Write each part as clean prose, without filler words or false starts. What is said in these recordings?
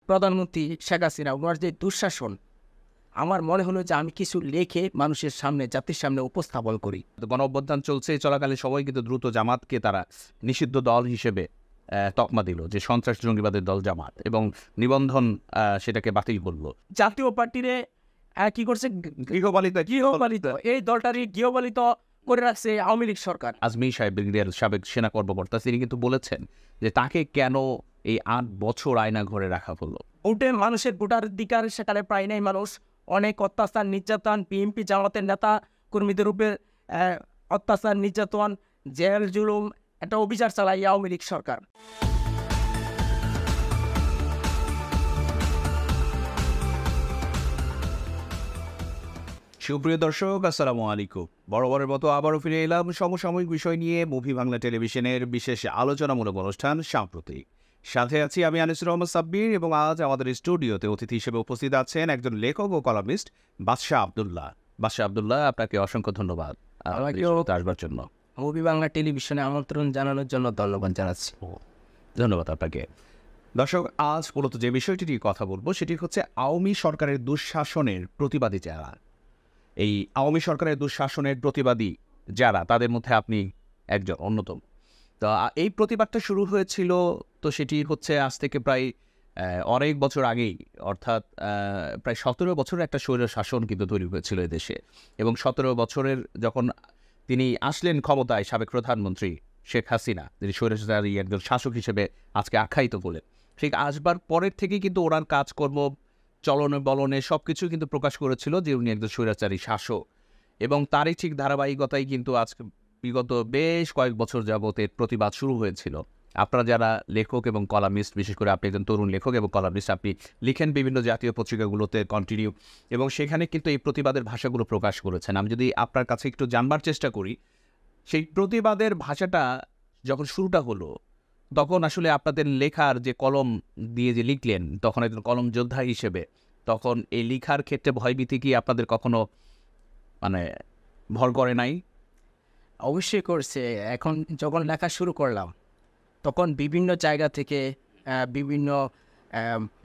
প্রধানমন্ত্রী শেখ হাসিনা ওনার যে দুঃশাসন, আমার মনে হলো যে আমি কিছু লিখে মানুষের সামনে, জাতির সামনে উপস্থাপন করি। গণ অভ্যুত্থান চলছে চলাকালে সবাই কিন্তু দ্রুত জামাতকে তারা নিষিদ্ধ দল হিসেবে তকমা দিল যে সন্ত্রাস জঙ্গিবাদের দল জামাত, এবং নিবন্ধন সেটাকে বাতিল করলো। জাতীয় পার্টিরে কি করছে? গৃহপালিত গৃহপালিত এই দলটারই গৃহপালিত করে রাখছে আওয়ামী লীগ সরকার। আজমি সাহেব, ব্রিগেডিয়ার সাবেক সেনা কর্মকর্তা, তিনি কিন্তু বলেছেন যে তাকে কেন এই 8 বছর আয়না ঘরে রাখা হলো। ভোটে মানুষের ভোটাধিকার সেখানে প্রায় নাই মানুষ। অনেক অত্যাচার নির্যাতন, বিএনপি জামাতের নেতা কর্মীদের উপরে অত্যাচার নির্যাতন, জেল জুলুম, একটা অভিযান চালায় আওয়ামী লীগ সরকার। সুপ্রিয় দর্শক, আসসালামু আলাইকুম। বরাবরের মতো আবারও ফিরে এলাম সমসাময়িক বিষয় নিয়ে মুভি বাংলা টেলিভিশনের বিশেষ আলোচনামূলক অনুষ্ঠান সাম্প্রতিক। সাথে আছি আমি আনিসুর রহমান সাব্বির, এবং আজ আমাদের স্টুডিওতে অতিথি হিসেবে উপস্থিত আছেন একজন লেখক ও কলামিস্ট বাদশাহ আব্দুল্লাহ। বাদশাহ আব্দুল্লাহ, আপনাকে অসংখ্য ধন্যবাদ আসবার জন্য। মুভি বাংলা টেলিভিশনে আমন্ত্রণ জানানোর জন্য ধন্যবাদ জানাচ্ছি। ধন্যবাদ আপনাকে। দর্শক, আজ মূলত যে বিষয়টি নিয়ে কথা বলবো সেটি হচ্ছে আওয়ামী সরকারের দুঃশাসনের প্রতিবাদী যারা, এই আওয়ামী সরকারের দুঃশাসনের প্রতিবাদী যারা, তাদের মধ্যে আপনি একজন অন্যতম। তো এই প্রতিবাদটা শুরু হয়েছিল, তো সেটি হচ্ছে আজ থেকে প্রায় অনেক বছর আগেই, অর্থাৎ প্রায় 17 বছরের একটা স্বৈর শাসন কিন্তু তৈরি হয়েছিল এদেশে। এবং 17 বছরের যখন তিনি আসলেন ক্ষমতায়, সাবেক প্রধানমন্ত্রী শেখ হাসিনা, যিনি স্বৈরাচারী একজন শাসক হিসেবে আজকে আখ্যায়িত বলে, ঠিক আসবার পরের থেকেই কিন্তু ওনার কাজকর্ম, চলনে বলনে সব কিছু কিন্তু প্রকাশ করেছিল যে উনি একজন স্বৈরাচারী শাসক। এবং তারই ঠিক ধারাবাহিকতাই কিন্তু আজকে বিগত বেশ কয়েক বছর যাবত এর প্রতিবাদ শুরু হয়েছিল। আপনারা যারা লেখক এবং কলামিস্ট, বিশেষ করে আপনি একজন তরুণ লেখক এবং কলামিস্ট, আপনি লিখেন বিভিন্ন জাতীয় পত্রিকাগুলোতে কন্টিনিউ, এবং সেখানে কিন্তু এই প্রতিবাদের ভাষাগুলো প্রকাশ করেছেন। আমি যদি আপনার কাছে একটু জানবার চেষ্টা করি, সেই প্রতিবাদের ভাষাটা যখন শুরুটা হলো, তখন আসলে আপনাদের লেখার যে কলম দিয়ে যে লিখলেন, তখন একজন কলম যোদ্ধা হিসেবে, তখন এই লেখার ক্ষেত্রে ভয়ভীতি কি আপনাদের কখনো ভর করে নাই? অবশ্যই করছে। এখন যখন লেখা শুরু করলাম, তখন বিভিন্ন জায়গা থেকে বিভিন্ন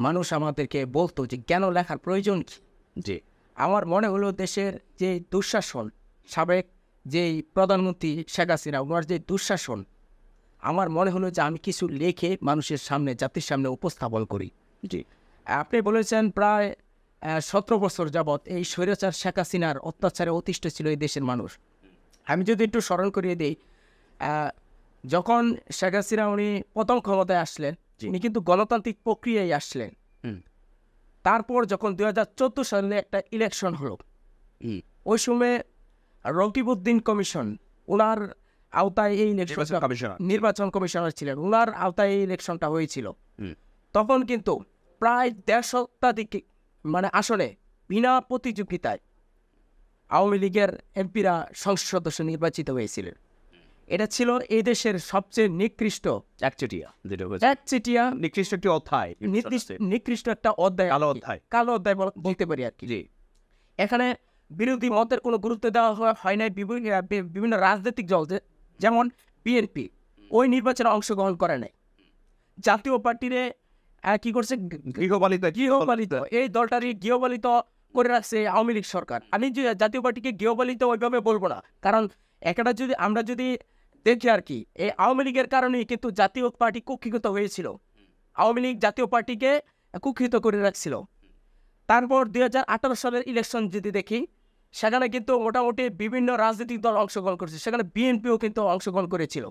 মানুষ আমাদেরকে বলতো যে কেন লেখার প্রয়োজন কি। জি, আমার মনে হলো দেশের যে দুঃশাসন, সাবেক যেই প্রধানমন্ত্রী শেখ হাসিনা ওনার যে দুঃশাসন, আমার মনে হলো যে আমি কিছু লিখে মানুষের সামনে, জাতির সামনে উপস্থাপন করি। জি, আপনি বলেছেন প্রায় 17 বছর যাবৎ এই স্বৈরাচার শেখ হাসিনার অত্যাচারে অতিষ্ঠ ছিল এই দেশের মানুষ। আমি যদি একটু স্মরণ করিয়ে দিই, যখন শেখ হাসিনা উনি প্রথম ক্ষমতায় আসলেন, উনি কিন্তু গণতান্ত্রিক প্রক্রিয়ায় আসলেন। তারপর যখন 2014 সালে একটা ইলেকশন হলো, ওই সময় রকিবউদ্দিন কমিশন, ওনার আওতায় এই নির্বাচন কমিশনার ছিলেন, ওনার আওতায় এই ইলেকশনটা হয়েছিল। তখন কিন্তু প্রায় 1.5 শতাধিক আসনে বিনা প্রতিযোগিতায় আওয়ামী লীগের এমপিরা সংসদ সদস্য নির্বাচিত হয়েছিলেন। এটা ছিল এই দেশের সবচেয়ে নিকৃষ্ট নিকৃষ্ট একটা অধ্যায়, কালো অধ্যায় বলতে পারি আর কি। এখানে বিরোধী মতের কোনো গুরুত্ব দেওয়া হয় নাই। বিভিন্ন রাজনৈতিক দল যেমন বিএনপি ওই নির্বাচনে অংশগ্রহণ করে নাই। জাতীয় পার্টিরে কি করছে? গৃহপালিত এই দলটারই গৃহপালিত করে রাখছে আওয়ামী লীগ সরকার। আমি জাতীয় পার্টিকে গৃহপালিত ওইভাবে বলবো না, কারণ একটা আমরা যদি দেখি আর কি, এই আওয়ামী লীগের কারণেই কিন্তু জাতীয় পার্টি কুক্ষিগত হয়েছিল। আওয়ামী লীগ জাতীয় পার্টিকে কুক্ষিত করে রাখছিল। তারপর 2018 সালের ইলেকশন যদি দেখি, সেখানে কিন্তু মোটামুটি বিভিন্ন রাজনৈতিক দল অংশগ্রহণ করেছে, সেখানে বিএনপিও কিন্তু অংশগ্রহণ করেছিল।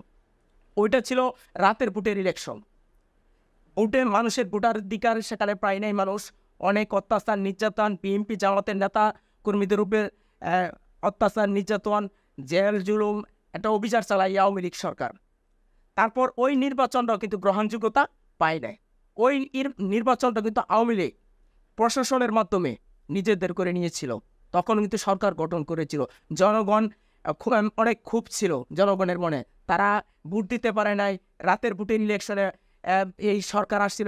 ওইটা ছিল রাতের ভোটের ইলেকশন। ভোটে মানুষের ভোটাধিকার সেখানে প্রায় নাই মানুষ। অনেক অত্যাচার নির্যাতন, বিএনপি জামাতের নেতা কর্মীদের উপরে অত্যাচার নির্যাতন, জেল জুলুম, একটা অভিযান চালায় আওয়ামী লীগ সরকার। তারপর ওই নির্বাচনটাও কিন্তু গ্রহণযোগ্যতা পায় নাই। ওই নির্বাচনটা কিন্তু আওয়ামী লীগ প্রশাসনের মাধ্যমে নিজেদের করে নিয়েছিল। তখন কিন্তু সরকার গঠন করেছিল। জনগণ অনেক ক্ষোভ ছিল জনগণের মনে, তারা ভোট দিতে পারে নাই। রাতের ভোটের ইলেকশনে এই সরকার আসছিল,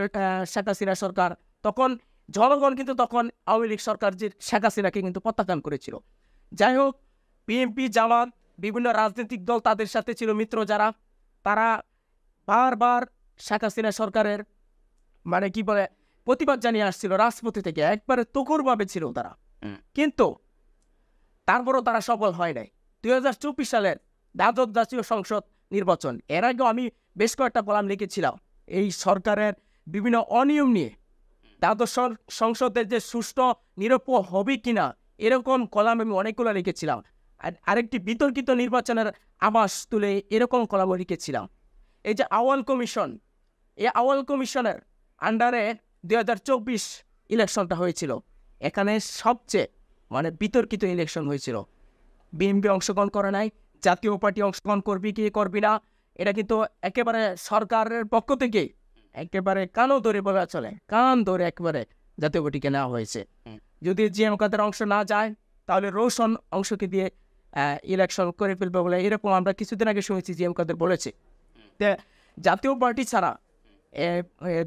শেখ হাসিনা সরকার। তখন জনগণ কিন্তু তখন আওয়ামী লীগ সরকার যে শেখ হাসিনাকে কিন্তু প্রত্যাখ্যান করেছিল। যাই হোক, বিএনপি জামাত বিভিন্ন রাজনৈতিক দল তাদের সাথে ছিল মিত্র যারা, তারা বারবার শেখ হাসিনা সরকারের প্রতিবাদ জানিয়ে আসছিল রাজপথে থেকে, একবারে তুখুরভাবে ছিল তারা, কিন্তু তারপরও তারা সফল হয় নাই। 2024 সালের দ্বাদশ জাতীয় সংসদ নির্বাচন, এর আগেও আমি বেশ কয়েকটা কলাম লিখেছিলাম এই সরকারের বিভিন্ন অনিয়ম নিয়ে। দ্বাদশ সংসদের যে সুষ্ঠু নিরপেক্ষ হবে কিনা এরকম কলাম আমি অনেকগুলো লিখেছিলাম। আর আরেকটি বিতর্কিত নির্বাচনের আভাস তুলে এরকম কলামও লিখেছিলাম। এই যে আউয়াল কমিশন, এই আউয়াল কমিশনের আন্ডারে 2024 ইলেকশনটা হয়েছিল, এখানে সবচেয়ে বিতর্কিত ইলেকশন হয়েছিল। বিএনপি অংশগ্রহণ করে নাই, জাতীয় পার্টি অংশগ্রহণ করবি কি করবি না, এটা কিন্তু একেবারে সরকারের পক্ষ থেকে একেবারে কানও ধরে বলা চলে, কান ধরে একেবারে জাতীয় পার্টিকে নেওয়া হয়েছে। যদি জিএম কাদের অংশ না যায় তাহলে রোশন অংশকে দিয়ে ইলেকশন করে ফেলবে বলে এরকম আমরা কিছুদিন আগে শুনেছি জিএম কাদের বলেছে। জাতীয় পার্টি ছাড়া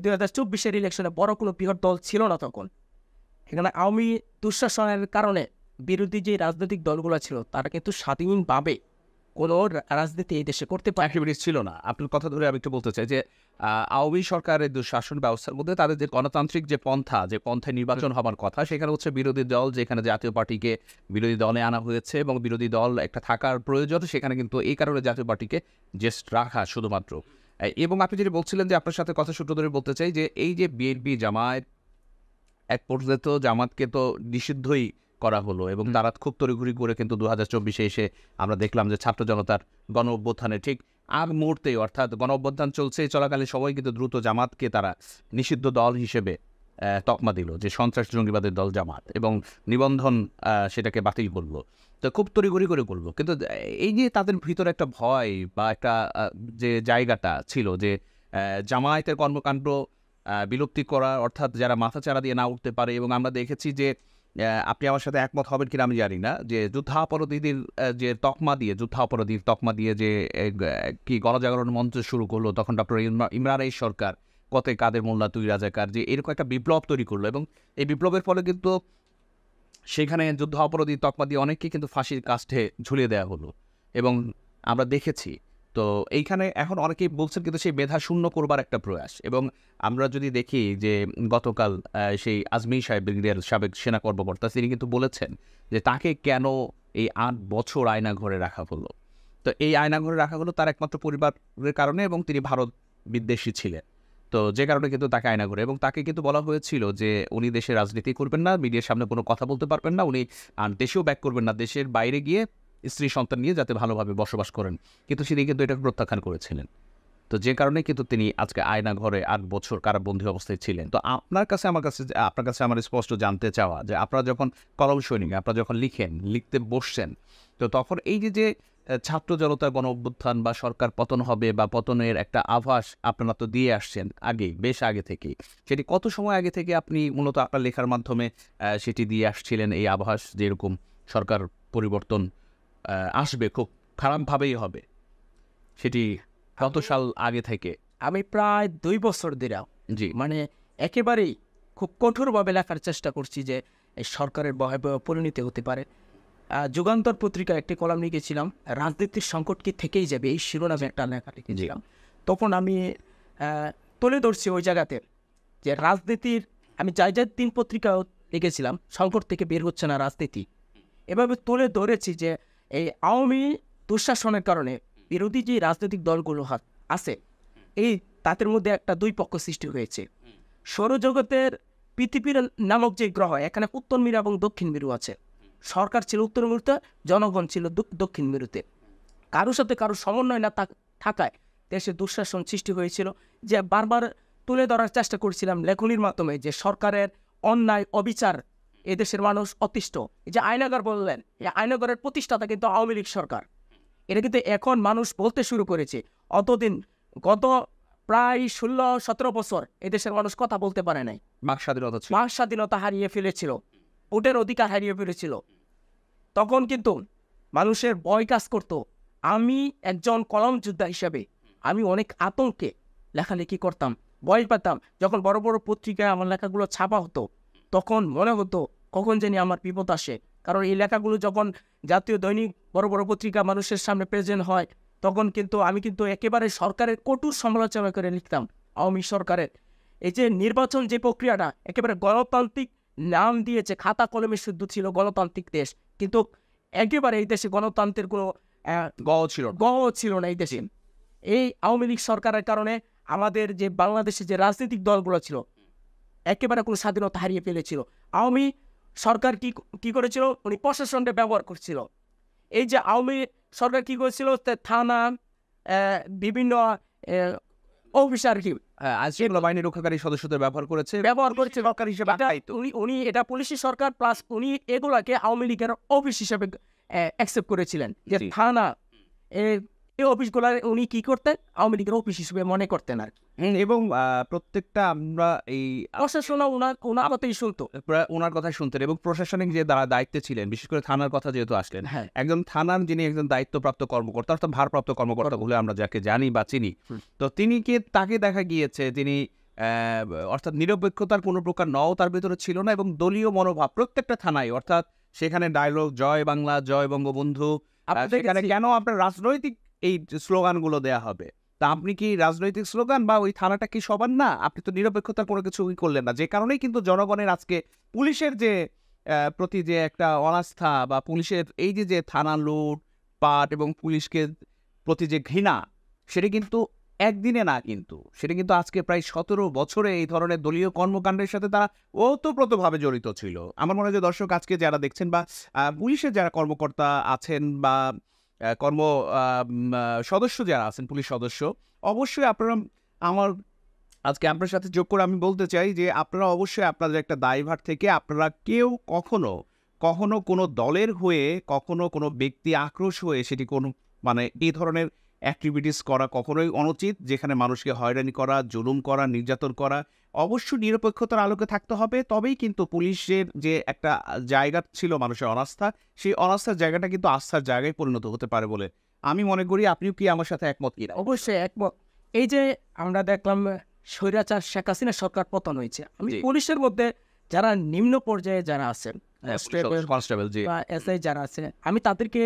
2024 ইলেকশনে বড় কোনো বৃহৎ দল ছিল না তখন। এখানে আওয়ামী দুঃশাসনের কারণে বিরোধী যে রাজনৈতিক দলগুলো ছিল তারা কিন্তু স্বাধীনভাবে কোনো রাজনীতি এই দেশে করতে পারে ছিল না। আপনার কথা ধরে আমি একটু বলতে চাই যে আওয়ামী সরকারের শাসন ব্যবস্থার মধ্যে তাদের যে গণতান্ত্রিক যে পন্থায় নির্বাচন হবার কথা, সেখানে হচ্ছে বিরোধী দল, যেখানে জাতীয় পার্টিকে বিরোধী দলে আনা হয়েছে এবং বিরোধী দল একটা থাকার প্রয়োজন, সেখানে কিন্তু এই কারণে জাতীয় পার্টিকে জেস্ট রাখা শুধুমাত্র। এবং আপনি যেটা বলছিলেন যে আপনার সাথে কথা সূত্র ধরে বলতে চাই যে এই যে বিএনপি জামায়াত, এক পর্যায়ে তো জামাতকে তো নিষিদ্ধই করা হলো এবং তারা খুব তড়িঘড়ি করে কিন্তু 2024 এসে আমরা দেখলাম যে ছাত্র জনতার গণ অভ্যুত্থানে ঠিক আগ মুহূর্তেই, অর্থাৎ গণ অভ্যুত্থান চলছে চলাকালীন সময় কিন্তু দ্রুত জামাতকে তারা নিষিদ্ধ দল হিসেবে তকমা দিল যে সন্ত্রাস জঙ্গিবাদের দল জামাত, এবং নিবন্ধন সেটাকে বাতিল করলো। তো খুব তড়িঘড়ি করে করলো, কিন্তু এই যে তাদের ভিতরে একটা ভয় বা একটা যে জায়গাটা ছিল যে জামায়াতের কর্মকাণ্ড বিলুপ্তি করা, অর্থাৎ যারা মাথাচাড়া দিয়ে না উঠতে পারে। এবং আমরা দেখেছি যে আপনি আমার সাথে একমত হবেন কিনা আমি জানি না, যে যুদ্ধাপরাধীদের যে যুদ্ধাপরাধীর তকমা দিয়ে যে কি গণজাগরণ মঞ্চ শুরু করলো, তখন ডক্টর ইমরান এই সরকার কতে কাদের মোল্লা তুই রাজাকার যে এরকম একটা বিপ্লব তৈরি করলো, এবং এই বিপ্লবের ফলে কিন্তু সেখানে যুদ্ধ অপরাধী তকমা দিয়ে অনেককে কিন্তু ফাঁসির কাষ্ঠে ঝুলিয়ে দেওয়া হলো এবং আমরা দেখেছি। তো এইখানে এখন অনেকেই বলছেন কিন্তু সেই মেধা শূন্য করবার একটা প্রয়াস। এবং আমরা যদি দেখি যে গতকাল সেই আজমি সাহেব, ব্রিগেডিয়ার সাবেক সেনা কর্মকর্তা, তিনি কিন্তু বলেছেন যে তাকে কেন এই 8 বছর আয়নাঘরে রাখা হলো। তো এই আয়নাঘরে রাখা হলো তার একমাত্র পরিবারের কারণে, এবং তিনি ভারত বিদ্বেষী ছিলেন, তো যে কারণে কিন্তু তাকে আয়নাঘরে, এবং তাকে কিন্তু বলা হয়েছিল যে উনি দেশে রাজনীতি করবেন না, মিডিয়ার সামনে কোনো কথা বলতে পারবেন না, উনি দেশেও ব্যাক করবেন না, দেশের বাইরে গিয়ে স্ত্রী সন্তান নিয়ে যাতে ভালোভাবে বসবাস করেন, কিন্তু তিনি কিন্তু এটাকে প্রত্যাখ্যান করেছিলেন। তো যে কারণে কিন্তু তিনি আজকে আয়নাঘরে 8 বছর কারাবন্দী অবস্থায় ছিলেন। তো আপনার কাছে আমার স্পষ্ট জানতে চাওয়া যে আপনারা যখন কলম সৈনিক, আপনারা যখন লিখতে বসছেন, তো তখন এই যে ছাত্র জনতার গণ অভ্যুত্থান বা সরকার পতন হবে বা পতনের একটা আভাস আপনারা তো দিয়ে আসছেন বেশ আগে থেকেই, সেটি কত সময় আগে থেকে আপনি মূলত আপনার লেখার মাধ্যমে সেটি দিয়ে আসছিলেন, এই আভাস যে এরকম সরকার পরিবর্তন আসবে, খুব খারাপভাবেই হবে, সেটি কত সাল আগে থেকে? আমি প্রায় 2 বছর ধরে জি, একেবারেই খুব কঠোরভাবে লেখার চেষ্টা করছি যে এই সরকারের ভয়াবহ পরিণতি হতে পারে। যুগান্তর পত্রিকায় একটি কলাম লিখেছিলাম, রাজনীতির সংকট কি থেকেই যাবে, এই শিরোনামে একটা লেখা লিখেছিলাম। তখন আমি তুলে ধরছি ওই জায়গাতে যে রাজনীতির, আমি যাই 3 পত্রিকাও লিখেছিলাম, সংকট থেকে বের হচ্ছে না রাজনীতি, এভাবে তুলে ধরেছি যে এই আওয়ামী দুঃশাসনের কারণে বিরোধী যে রাজনৈতিক দলগুলো আছে, এই তাদের মধ্যে একটা 2 পক্ষ সৃষ্টি হয়েছে। সৌরজগতের পৃথিবীর নামক যে গ্রহ, এখানে উত্তর মেরু এবং দক্ষিণ মেরু আছে। সরকার ছিল উত্তর মেরুতে, জনগণ ছিল দক্ষিণ মেরুতে। কারোর সাথে কারোর সমন্বয় না থাকায় দেশে দুঃশাসন সৃষ্টি হয়েছিল, যে বারবার তুলে ধরার চেষ্টা করছিলাম লেখনির মাধ্যমে যে সরকারের অন্যায় অবিচার, এদেশের মানুষ অতিষ্ঠ। এই যে আয়নাঘর বললেন, এই আয়নাঘরের প্রতিষ্ঠাতা কিন্তু আওয়ামী লীগ সরকার। এটা কিন্তু এখন মানুষ বলতে শুরু করেছে। অতদিন গত প্রায় 16-17 বছর এদেশের মানুষ কথা বলতে পারে নাই, বাক স্বাধীনতা হারিয়ে ফেলেছিল, ভোটের অধিকার হারিয়ে ফেলেছিল। তখন কিন্তু মানুষের ভয় কাজ করত। আমি একজন কলম যোদ্ধা হিসাবে আমি অনেক আতঙ্কে লেখালেখি করতাম, ভয় পেতাম। যখন বড় বড় পত্রিকায় আমার লেখাগুলো ছাপা হতো, তখন মনে হতো কখন জানি আমার বিপদ আসে। কারণ এই লেখাগুলো যখন জাতীয় দৈনিক বড় বড় পত্রিকা মানুষের সামনে প্রেজেন্ট হয়, তখন কিন্তু আমি একেবারে সরকারের কঠোর সমালোচনা করে লিখতাম, আওয়ামী সরকারের এই যে নির্বাচন যে প্রক্রিয়াটা একেবারে গণতান্ত্রিক নাম দিয়েছে, খাতা কলমে শুদ্ধ ছিল গণতান্ত্রিক দেশ, কিন্তু একেবারে এই দেশে গণতন্ত্রের কোনো গ ছিল না এই দেশে। এই আওয়ামী লীগ সরকারের কারণে আমাদের যে বাংলাদেশে যে রাজনৈতিক দলগুলো ছিল একেবারে কোনো স্বাধীনতা হারিয়ে ফেলেছিল। আওয়ামী সরকার কি করেছিল, উনি প্রশাসনকে ব্যবহার করছিল। এই যে আওয়ামী সরকার কি করেছিল, থানা, বিভিন্ন অফিসার কি আইনশৃঙ্খলা বাহিনী রক্ষাকারী সদস্যদের ব্যবহার করেছে সরকার হিসেবে। উনি এটা পুলিশি সরকার প্লাস উনি এগুলাকে আওয়ামী লীগের অফিস হিসেবে অ্যাকসেপ্ট করেছিলেন, যে থানা এই অফিসগুলো উনি কি করতেন, আওয়ামী লীগের অফিস হিসেবে মনে করতেন আর। এবং প্রত্যেকটা আমরা এই প্রশাসন ওনার কথাই শুনতো, ওনার কথাই শুনতেন। এবং প্রশাসনিক যে দায়িত্বে ছিলেন, বিশেষ করে থানার কথা যেহেতু আসলেন, একজন থানার যিনি একজন দায়িত্বপ্রাপ্ত কর্মকর্তা অর্থাৎ ভারপ্রাপ্ত কর্মকর্তা বলে আমরা যাকে জানি বা চিনি, তো তাকে দেখা গিয়েছে তিনি অর্থাৎ নিরপেক্ষতার কোনো প্রকার নও তার ভিতরে ছিল না, এবং দলীয় মনোভাব প্রত্যেকটা থানায়, অর্থাৎ সেখানে ডায়লগ জয় বাংলা জয় বঙ্গবন্ধু, সেখানে কেন আপনার রাজনৈতিক এই স্লোগানগুলো দেয়া হবে? তা আপনি কি রাজনৈতিক স্লোগান বা ওই থানাটা কি সবার না? আপনি তো নিরপেক্ষতার কোনো কিছু করলেন না, যে কারণেই কিন্তু জনগণের আজকে পুলিশের যে প্রতি যে একটা অনাস্থা বা পুলিশের এই যে থানা লুট পাট এবং পুলিশকে প্রতি যে ঘৃণা, সেটা কিন্তু একদিনে না, কিন্তু সেটা কিন্তু আজকে প্রায় 17 বছরে এই ধরনের দলীয় কর্মকাণ্ডের সাথে তারা ওতপ্রোতভাবে জড়িত ছিল। আমার মনে হয় যে দর্শক আজকে যারা দেখছেন বা পুলিশের যারা কর্মকর্তা আছেন বা সদস্য যারা আছেন, পুলিশ সদস্য, অবশ্যই আপনারা আজকে আপনার সাথে যোগ করে আমি বলতে চাই যে আপনারা অবশ্যই আপনাদের একটা দায়ভার থেকে আপনারা কেউ কখনো কোনো দলের হয়ে, কখনো কোনো ব্যক্তি আক্রোশ হয়ে সেটি কোনো এই ধরনের অ্যাক্টিভিটিস করা কখনোই অনুচিত, যেখানে মানুষকে হয়রানি করা, জুলুম করা, নির্যাতন করা। অবশ্যই নিরপেক্ষতার আলোকে থাকতে হবে, তবেই কিন্তু পুলিশের যে একটা জায়গা ছিল মানুষের অনাস্থা, সেই অনাস্থার জায়গাটা কিন্তু আস্থার জায়গায় পরিণত হতে পারে বলে আমি মনে করি। আপনিও কি আমার সাথে একমত কিনা? অবশ্যই একমত। এই যে আমরা দেখলাম স্বৈরাচার শেখ হাসিনা সরকার পতন হয়েছে, আমি পুলিশের মধ্যে যারা নিম্ন পর্যায়ে যারা আছেন, কনস্টেবল বা এসআই যারা আছে, আমি তাদেরকে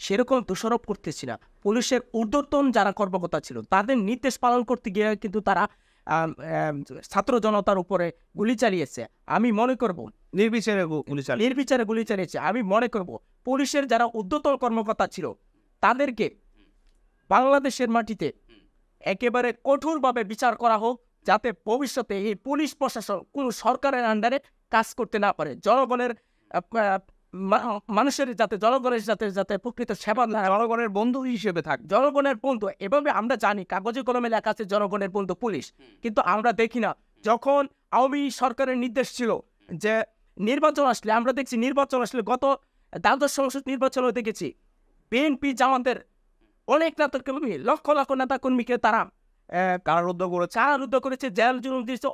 সেরকম দোষারোপ করতেছি না। পুলিশের ঊর্ধ্বতন যারা কর্মকর্তা ছিল তাদের নির্দেশ পালন করতে গিয়ে কিন্তু তারা ছাত্র জনতার উপরে গুলি চালিয়েছে। আমি মনে করব নির্বিচারে গুলি চালিয়েছে। আমি মনে করব পুলিশের যারা ঊর্ধ্বতন কর্মকর্তা ছিল তাদেরকে বাংলাদেশের মাটিতে একেবারে কঠোরভাবে বিচার করা হোক, যাতে ভবিষ্যতে এই পুলিশ প্রশাসন কোনো সরকারের আন্ডারে কাজ করতে না পারে। জনগণের মানুষের যাতে প্রকৃত সেবা, জনগণের বন্ধু হিসেবে থাকে, জনগণের বন্ধু। এভাবে আমরা জানি কাগজে কলমে লেখা আছে জনগণের বন্ধু পুলিশ, কিন্তু আমরা দেখি না। যখন আওয়ামী সরকারের নির্দেশ ছিল যে নির্বাচন আসলে, আমরা দেখছি নির্বাচন আসলে গত দ্বাদশ সংসদ নির্বাচনও দেখেছি বিএনপি জামাতের অনেক নেতাকর্মী, লক্ষ লক্ষ নেতাকর্মীকে তারা কারারুদ্ধ করেছে, জেল জুলুম দিয়েছে,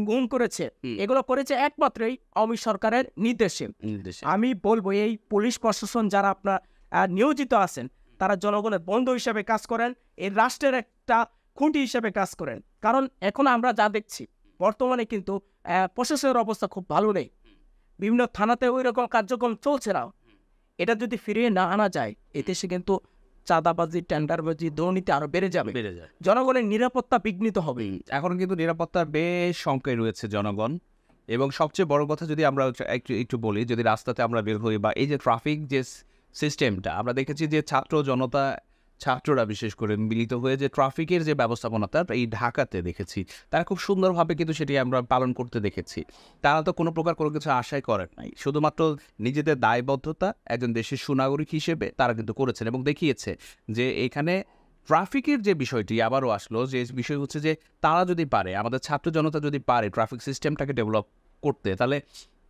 গুম করেছে। এগুলো করেছে একমাত্রই আওয়ামী সরকারের নির্দেশে। আমি বলবো এই পুলিশ প্রশাসন যারা আপনার নিয়োজিত আছেন, তারা জনগণের বন্ধু হিসেবে কাজ করেন, এই রাষ্ট্রের একটা খুঁটি হিসেবে কাজ করেন। কারণ এখন আমরা যা দেখছি বর্তমানে কিন্তু প্রশাসনের অবস্থা খুব ভালো নেই, বিভিন্ন থানাতে ওই রকম কার্যক্রম চলছে না। এটা যদি ফিরিয়ে না আনা যায়, এদেশে কিন্তু চাঁদাবাজি, টেন্ডারবাজি, দুর্নীতি আরো বেড়ে যাবে, জনগণের নিরাপত্তা বিঘ্নিত হবে। এখন কিন্তু নিরাপত্তার বেশ শঙ্কায় রয়েছে জনগণ। এবং সবচেয়ে বড় কথা যদি আমরা একটু বলি, যদি রাস্তাতে আমরা বের হই বা এই যে ট্রাফিক যে সিস্টেমটা আমরা দেখেছি যে ছাত্ররা বিশেষ করে মিলিত হয়ে যে ট্রাফিকের যে ব্যবস্থাপনাটা এই ঢাকাতে দেখেছি, তারা খুব সুন্দরভাবে কিন্তু সেটি আমরা পালন করতে দেখেছি। তারা তো কোনো প্রকার কোনো কিছু আশাই করেন নাই, শুধুমাত্র নিজেদের দায়বদ্ধতা একজন দেশের সুনাগরিক হিসেবে তারা কিন্তু করেছেন এবং দেখিয়েছে যে এখানে ট্রাফিকের যে বিষয়টি আবারও আসলো, যে বিষয় হচ্ছে যে তারা যদি পারে, আমাদের ছাত্র জনতা যদি পারে ট্রাফিক সিস্টেমটাকে ডেভেলপ করতে, তাহলে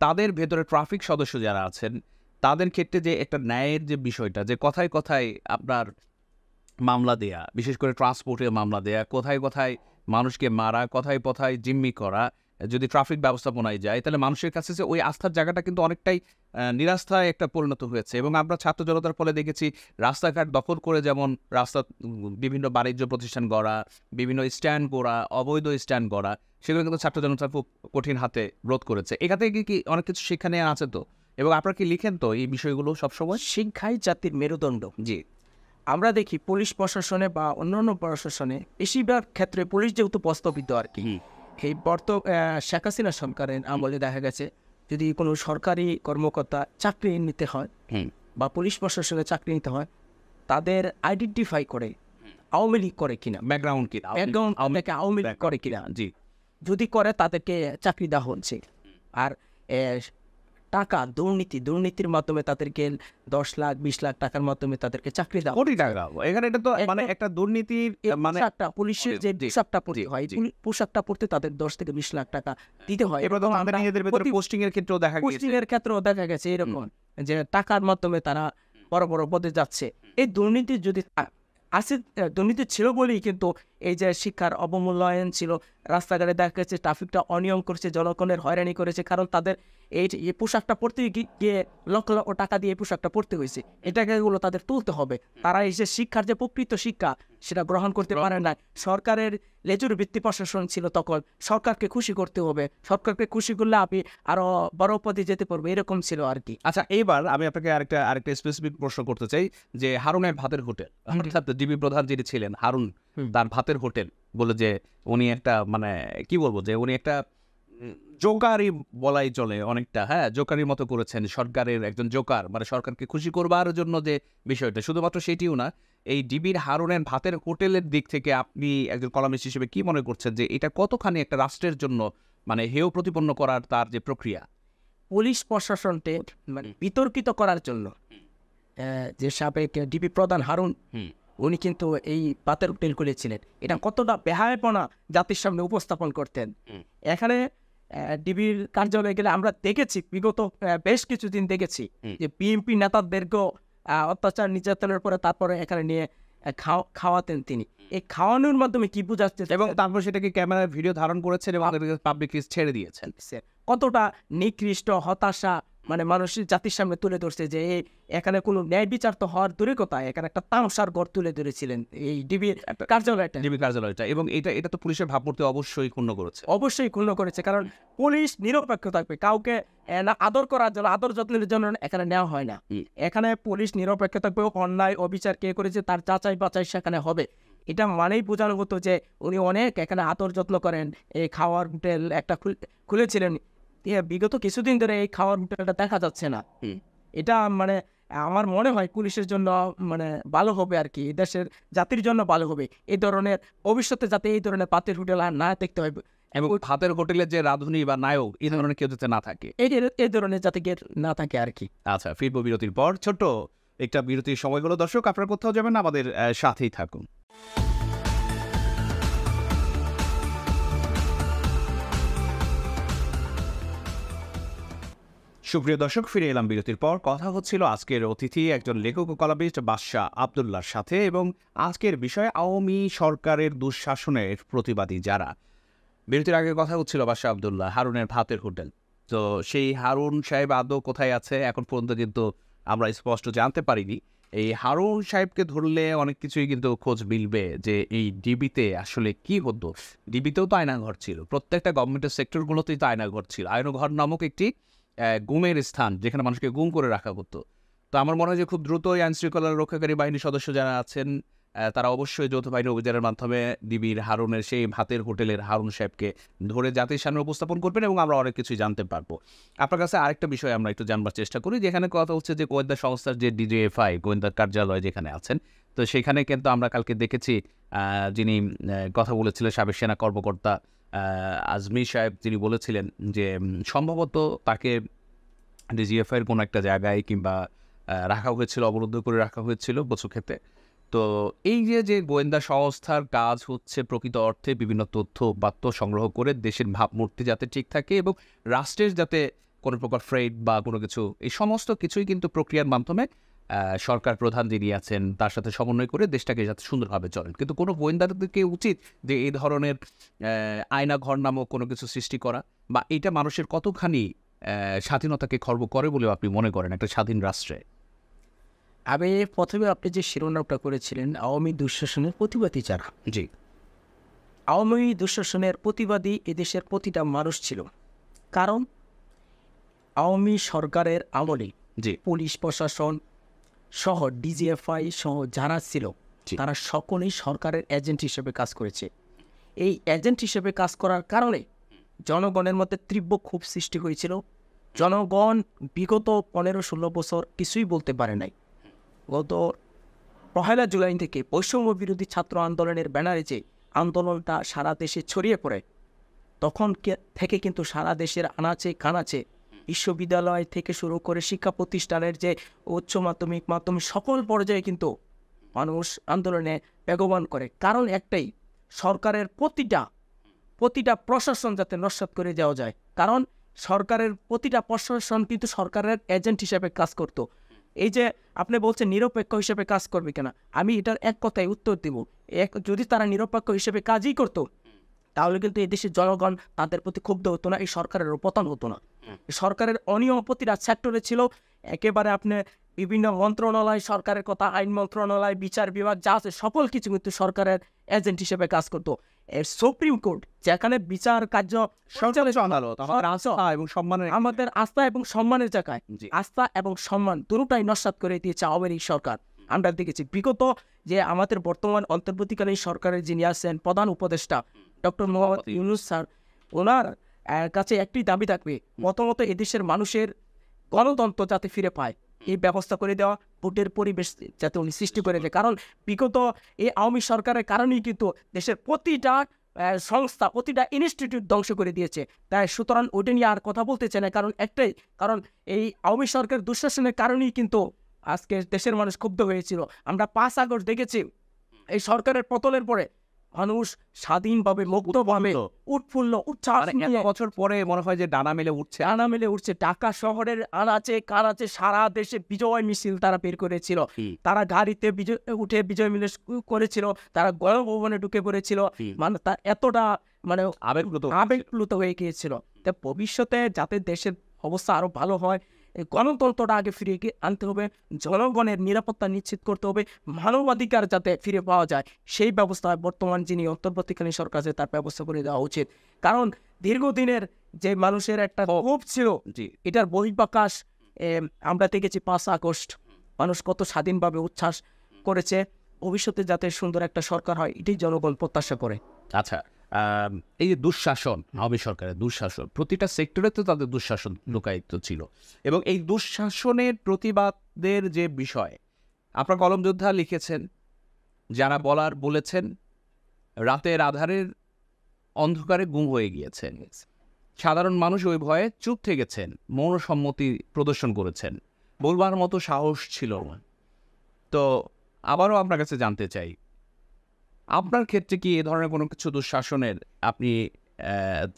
তাদের ভেতরে ট্রাফিক সদস্য যারা আছেন তাদের ক্ষেত্রে যে একটা ন্যায়ের যে বিষয়টা, যে কথায় কথায় আপনার মামলা দেয়া, বিশেষ করে ট্রান্সপোর্টের মামলা দেয়া, কোথায় কোথায় মানুষকে মারা, কোথায় কোথায় জিম্মি করা, যদি ট্রাফিক ব্যবস্থাপনায় যায়, তাহলে মানুষের কাছে যে ওই আস্থার জায়গাটা কিন্তু অনেকটাই নিরাস্থায় একটা পরিণত হয়েছে। এবং আমরা ছাত্র জনতার ফলে দেখেছি রাস্তাঘাট দখল করে, যেমন রাস্তা বিভিন্ন বাণিজ্য প্রতিষ্ঠান গড়া, বিভিন্ন স্ট্যান্ড গড়া, অবৈধ স্ট্যান্ড গড়া, সেগুলো কিন্তু ছাত্র জনতা খুব কঠিন হাতে রোধ করেছে। এখান থেকে কি অনেক কিছু শিক্ষা নিয়ে আছে তো? এবং আপনারা কি লিখেন তো এই বিষয়গুলো সবসময়? শিক্ষাই জাতির মেরুদণ্ড। জি, আমরা দেখি পুলিশ প্রশাসনে বা অন্যান্য প্রশাসনে বেশিরভাগ ক্ষেত্রে পুলিশ যেহেতু প্রস্তাবিত আর কি, এই শেখ হাসিনা সরকারের আমলে দেখা গেছে যদি কোনো সরকারি কর্মকর্তা চাকরি নিতে হয় বা পুলিশ প্রশাসনে চাকরি নিতে হয়, তাদের আইডেন্টিফাই করে আওয়ামী লীগ করে কিনা, ব্যাকগ্রাউন্ড কি আওয়ামী লীগ করে কিনা, জি, যদি করে তাদেরকে চাকরি দেওয়া হচ্ছে। আর টাকা দুর্নীতির মাধ্যমে তাদেরকে 10 লাখ 20 লাখ টাকার মাধ্যমে তাদেরকে চাকরি দেওয়া, কোটি টাকা। এখানে এটা তো মানে একটা দুর্নীতির মানে পুলিশের যে পোশাকটা পড়তে হয়, পোশাকটা পড়তে তাদের 10 থেকে 20 লাখ টাকা দিতে হয়। এবার তো আমাদের নিজেদের ভিতরে পোস্টিং এর ক্ষেত্রেও দেখা গেছে এরকম যে টাকার মাধ্যমে তারা বড় বড় পদে যাচ্ছে। এই দুর্নীতি যদি দুর্নীতি ছিল বলেই কিন্তু এই যে শিক্ষার অবমূল্যায়ন ছিল, রাস্তাঘাটে দেখা গেছে ট্রাফিকটা অনিয়ম করছে, জনগণের হয়রানি করেছে, কারণ তাদের এই পোশাকটা পরতে গিয়ে লক্ষ লক্ষ টাকা দিয়ে পোশাকটা পরতে হয়েছে। এগুলো তাদের তুলতে হবে। তারা এই যে শিক্ষার যে প্রকৃত শিক্ষা সেটা গ্রহণ করতে পারে না। সরকারের লেজুর ভিত্তি প্রশাসন ছিল তখন, সরকারকে খুশি করতে হবে, সরকারকে খুশি করলে আপনি আরো বড় পদে যেতে পারবে, এরকম ছিল আর কি। আচ্ছা, এইবার আমি আপনাকে আরেকটা স্পেসিফিক প্রশ্ন করতে চাই যে হারুনের ভাতের হোটেল, অর্থাৎ ডিবি প্রধান যিনি ছিলেন হারুন, তার ভাতের হোটেল বলে যে উনি একটা মানে কি বলবো যে উনি একটা জোকারই বলাই চলে অনেকটা, হ্যাঁ জোকারির মতো করেছেন, সরকারের একজন জোকার, মানে সরকারকে খুশি করবার জন্য যে বিষয়টা, শুধুমাত্র সেটিও না, এই ডিবির হারুনের ভাতের হোটেলের দিক থেকে আপনি একজন কলামিস্ট হিসেবে কি মনে করছেন যে এটা কতখানি একটা রাষ্ট্রের জন্য মানে হেয় প্রতিপন্ন করার তার যে প্রক্রিয়া? পুলিশ প্রশাসনকে মানে বিতর্কিত করার জন্য যে সাবেক ডিবি প্রধান হারুন, উনি কিন্তু এই ভাতের হোটেল খুলেছিলেন। এটা কতটা বেহায়াপনা জাতির সামনে উপস্থাপন করতেন। এখানে ডিবির কার্যালয়ে গেলে আমরা দেখেছি, বিগত বেশ কিছুদিন দেখেছি যে বিএনপি নেতাদেরকেও অত্যাচার নির্যাতনের পরে তারপরে এখানে নিয়ে খাওয়াতেন তিনি। এই খাওয়ানোর মাধ্যমে কি বোঝাচ্ছে, এবং তারপর সেটাকে ক্যামেরায় ভিডিও ধারণ করেছেন এবং পাবলিকলি ছেড়ে দিয়েছেন। কতটা নিকৃষ্ট হতাশা মানে মানুষের জাতির সামনে তুলে ধরছে যে এখানে কোনো ন্যায় বিচার তো হওয়ার দূরে কথা, এখানে একটা তামসার ঘর তুলে ধরেছিলেন এই ডিবির কার্যালয়টা। এবং এটা তো পুলিশের ভাবমূর্তি অবশ্যই ক্ষুণ্ণ করেছে, কারণ পুলিশ নিরপেক্ষ থাকবে, কাউকে না আদর করার জন্য, আদর যত্নের জন্য এখানে নেওয়া হয় না। এখানে পুলিশ নিরপেক্ষ থাকবে, অন্যায় অবিচার কে করেছে তার যাচাই বাছাই সেখানে হবে। এটা মানেই বোঝানো হতো যে উনি অনেক এখানে আদর যত্ন করেন। এই খাওয়ার হোটেল একটা খুলেছিলেন, বিগত কিছুদিন ধরে এই খাওয়ার হোটেলটা দেখা যাচ্ছে না। এটা মানে আমার মনে হয় পুলিশের জন্য মানে ভালো হবে আর কি, দেশের জাতির জন্য ভালো হবে। এই ধরনের ভবিষ্যতে যাতে এই ধরনের ভাতের হোটেল আর না দেখতে হয়, এবং ভাতের হোটেলের যে রাঁধুনি বা নায়ক এই ধরনের কেউ যাতে না থাকে, এই ধরনের যাতে না থাকে আর কি। আচ্ছা, ফিরবো বিরতির পর। ছোট্ট একটা বিরতির সময় হলো। দর্শক, আপনারা কোথাও যাবেন না, আমাদের সাথেই থাকুন। সুপ্রিয় দর্শক, ফিরে এলাম বিরতির পর। কথা হচ্ছিল আজকের অতিথি একজন লেখক ও কলামিস্ট বাদশা আবদুল্লাহর সাথে, এবং আজকের বিষয় আওয়ামী সরকারের দুঃশাসনের প্রতিবাদী যারা। বিরতির আগে কথা হচ্ছিল বাদশা আবদুল্লাহ, হারুনের ভাতের হোটেল। তো সেই হারুন সাহেব আদৌ কোথায় আছে এখন পর্যন্ত কিন্তু আমরা স্পষ্ট জানতে পারিনি। এই হারুন সাহেবকে ধরলে অনেক কিছুই কিন্তু খোঁজ মিলবে যে এই ডিবিতে আসলে কি হতো। ডিবিতেও তো আয়নাঘর ছিল, প্রত্যেকটা গভর্নমেন্টের সেক্টরগুলোতেই তো আয়নাঘর ছিল। আয়নাঘর নামক একটি গুমের স্থান যেখানে মানুষকে গুম করে রাখা হতো। তো আমার মনে হয় যে খুব দ্রুতই আইনশৃঙ্খলা রক্ষাকারী বাহিনীর সদস্য যারা আছেন তারা অবশ্যই যৌথ বাহিনী অভিযানের মাধ্যমে ডিবির হারুনের সেই ভাতের হোটেলের হারুন সাহেবকে ধরে জাতির সামনে উপস্থাপন করবেন এবং আমরা অনেক কিছুই জানতে পারবো। আপনার কাছে আরেকটা বিষয় আমরা একটু জানবার চেষ্টা করি, যেখানে কথা হচ্ছে যে গোয়েন্দা সংস্থার যে ডিজিএফআই গোয়েন্দা কার্যালয় যেখানে আছেন, তো সেখানে কিন্তু আমরা কালকে দেখেছি যিনি কথা বলেছিলেন সাবেক সেনা কর্মকর্তা আজমি সাহেব, তিনি বলেছিলেন যে সম্ভবত তাকে ডিজিএফআইয়ের কোনো একটা জায়গায় কিংবা রাখা হয়েছিল, অবরুদ্ধ করে রাখা হয়েছিল কচু খেতে। তো এই যে গোয়েন্দা সংস্থার কাজ হচ্ছে প্রকৃত অর্থে বিভিন্ন তথ্য উপাত্ত সংগ্রহ করে দেশের ভাবমূর্তি যাতে ঠিক থাকে এবং রাষ্ট্রের যাতে কোনো প্রকার ফ্রেড বা কোনো কিছু, এই সমস্ত কিছুই কিন্তু প্রক্রিয়ার মাধ্যমে সরকার প্রধান যিনি আছেন তার সাথে সমন্বয় করে দেশটাকে যাতে সুন্দরভাবে চলেন। কিন্তু কোনো গোয়েন্দাদেরকে উচিত যে এই ধরনের আয়নাঘর নামক কোনো কিছু সৃষ্টি করা, বা এটা মানুষের কতখানি স্বাধীনতাকে খর্ব করে বলেও আপনি মনে করেন একটা স্বাধীন রাষ্ট্রে? আমি প্রথমে আপনি যে শিরোনামটা করেছিলেন আওয়ামী দুঃশাসনের প্রতিবাদী যারা, জি, আওয়ামী দুঃশাসনের প্রতিবাদী এদেশের প্রতিটা মানুষ ছিল। কারণ আওয়ামী সরকারের আমলে জি, পুলিশ প্রশাসন সহ ডিজিএফআই সহ যারা ছিল তারা সকলেই সরকারের এজেন্ট হিসেবে কাজ করেছে। এই এজেন্ট হিসেবে কাজ করার কারণে জনগণের মধ্যে তীব্র ক্ষোভ সৃষ্টি হয়েছিল। জনগণ বিগত 15-16 বছর কিছুই বলতে পারে নাই। গত 1 জুলাই থেকে বৈষম্য বিরোধী ছাত্র আন্দোলনের ব্যানারে যে আন্দোলনটা সারা দেশে ছড়িয়ে পড়ে, তখন থেকে কিন্তু সারা দেশের আনাচে কানাচে বিশ্ববিদ্যালয় থেকে শুরু করে শিক্ষা প্রতিষ্ঠানের যে উচ্চ মাধ্যমিক মাধ্যমিক সকল পর্যায়ে কিন্তু মানুষ আন্দোলনে বেগবান করে। কারণ একটাই, সরকারের প্রতিটা প্রশাসন যাতে নস্যাৎ করে দেওয়া যায়। কারণ সরকারের প্রতিটা প্রশাসন কিন্তু সরকারের এজেন্ট হিসেবে কাজ করত। এই যে আপনি বলছেন নিরপেক্ষ হিসেবে কাজ করবে কেনা, আমি এটার এক কথায় উত্তর দিব, যদি তারা নিরপেক্ষ হিসেবে কাজই করত তাহলে কিন্তু এই দেশের জনগণ তাদের প্রতি ক্ষুব্ধ হতো না, এই সরকারের পতন হতো না। সরকারের অনিয়ম প্রতিটা সেক্টরে ছিল। একেবারে আপনি বিভিন্ন মন্ত্রণালয়, সরকারের কথা, আইন মন্ত্রণালয়, বিচার বিভাগ যা আছে সকল কিছু কিন্তু সরকারের এজেন্ট হিসেবে কাজ করতো। এর সুপ্রিম কোর্ট যেখানে বিচার কার্য আমাদের আস্থা এবং সম্মানের জায়গায়, আস্থা এবং সম্মান দুটোটাই নস্যাৎ করে দিয়েছে আওয়ামী লীগ সরকার। আমরা দেখেছি বিগত যে আমাদের বর্তমান অন্তর্বর্তীকালীন সরকারের যিনি আছেন প্রধান উপদেষ্টা ডক্টর মোহাম্মদ ইউনূস স্যার, ওনার কাছে একটি দাবি থাকবে, প্রথমত এদেশের মানুষের গণতন্ত্র যাতে ফিরে পায় এই ব্যবস্থা করে দেওয়া, ভোটের পরিবেশ যাতে উনি সৃষ্টি করে দেয়। কারণ বিগত এই আওয়ামী সরকারের কারণেই কিন্তু দেশের প্রতিটা সংস্থা, প্রতিটা ইনস্টিটিউট ধ্বংস করে দিয়েছে। তাই সুতরাং ওটা নিয়ে আর কথা বলতে চায় না। কারণ একটাই কারণ, এই আওয়ামী সরকারের দুঃশাসনের কারণেই কিন্তু আজকে দেশের মানুষ ক্ষুব্ধ হয়েছিল। আমরা 5 আগস্ট দেখেছি এই সরকারের পতনের পরে মানুষ স্বাধীনভাবে মুক্তভাবে উৎফুল্ল উচ্ছ্বাস, বছর পরে মনে হয় যে ডানা মেলে উঠছে। ঢাকা শহরের আনাচে কানাচে সারা দেশে বিজয় মিছিল তারা বের করেছিল। তারা গাড়িতে উঠে বিজয় মিছিল করেছিল, তারা গণভবনে ঢুকে পড়েছিল। মানে তার এতটা মানে আবেগপ্লুত হয়ে গিয়েছিল। তা ভবিষ্যতে যাতে দেশের অবস্থা আরো ভালো হয়, গণতন্ত্রটা আগে ফিরিয়ে আনতে হবে, জনগণের নিরাপত্তা নিশ্চিত করতে হবে, মানবাধিকার যাতে ফিরে পাওয়া যায় সেই ব্যবস্থা বর্তমান যিনি অন্তর্বর্তীকালীন সরকার আছে তার ব্যবস্থা করে দেওয়া উচিত। কারণ দীর্ঘদিনের যে মানুষের একটা ক্ষোভ ছিল, এটার বহিঃপ্রকাশ আমরা দেখেছি 5 আগস্ট মানুষ কত স্বাধীনভাবে উচ্ছ্বাস করেছে। ভবিষ্যতে যাতে সুন্দর একটা সরকার হয় এটাই জনগণ প্রত্যাশা করে। আচ্ছা, এই যে দুঃশাসন, আওয়ামী সরকারের দুঃশাসন, প্রতিটা সেক্টরে তো তাদের দুঃশাসন লুকায়িত ছিল, এবং এই দুঃশাসনের প্রতিবাদের যে বিষয় আপনার কলমযোদ্ধা লিখেছেন, যারা বলেছেন রাতের আধারের অন্ধকারে গুম হয়ে গিয়েছেন, সাধারণ মানুষ ওই ভয়ে চুপ থেকেছেন, মৌনসম্মতি প্রদর্শন করেছেন, বলবার মতো সাহস ছিল না। তো আবারও আপনার কাছে জানতে চাই, আপনার ক্ষেত্রে কি এ ধরনের কোনো কিছু দুঃশাসনের আপনি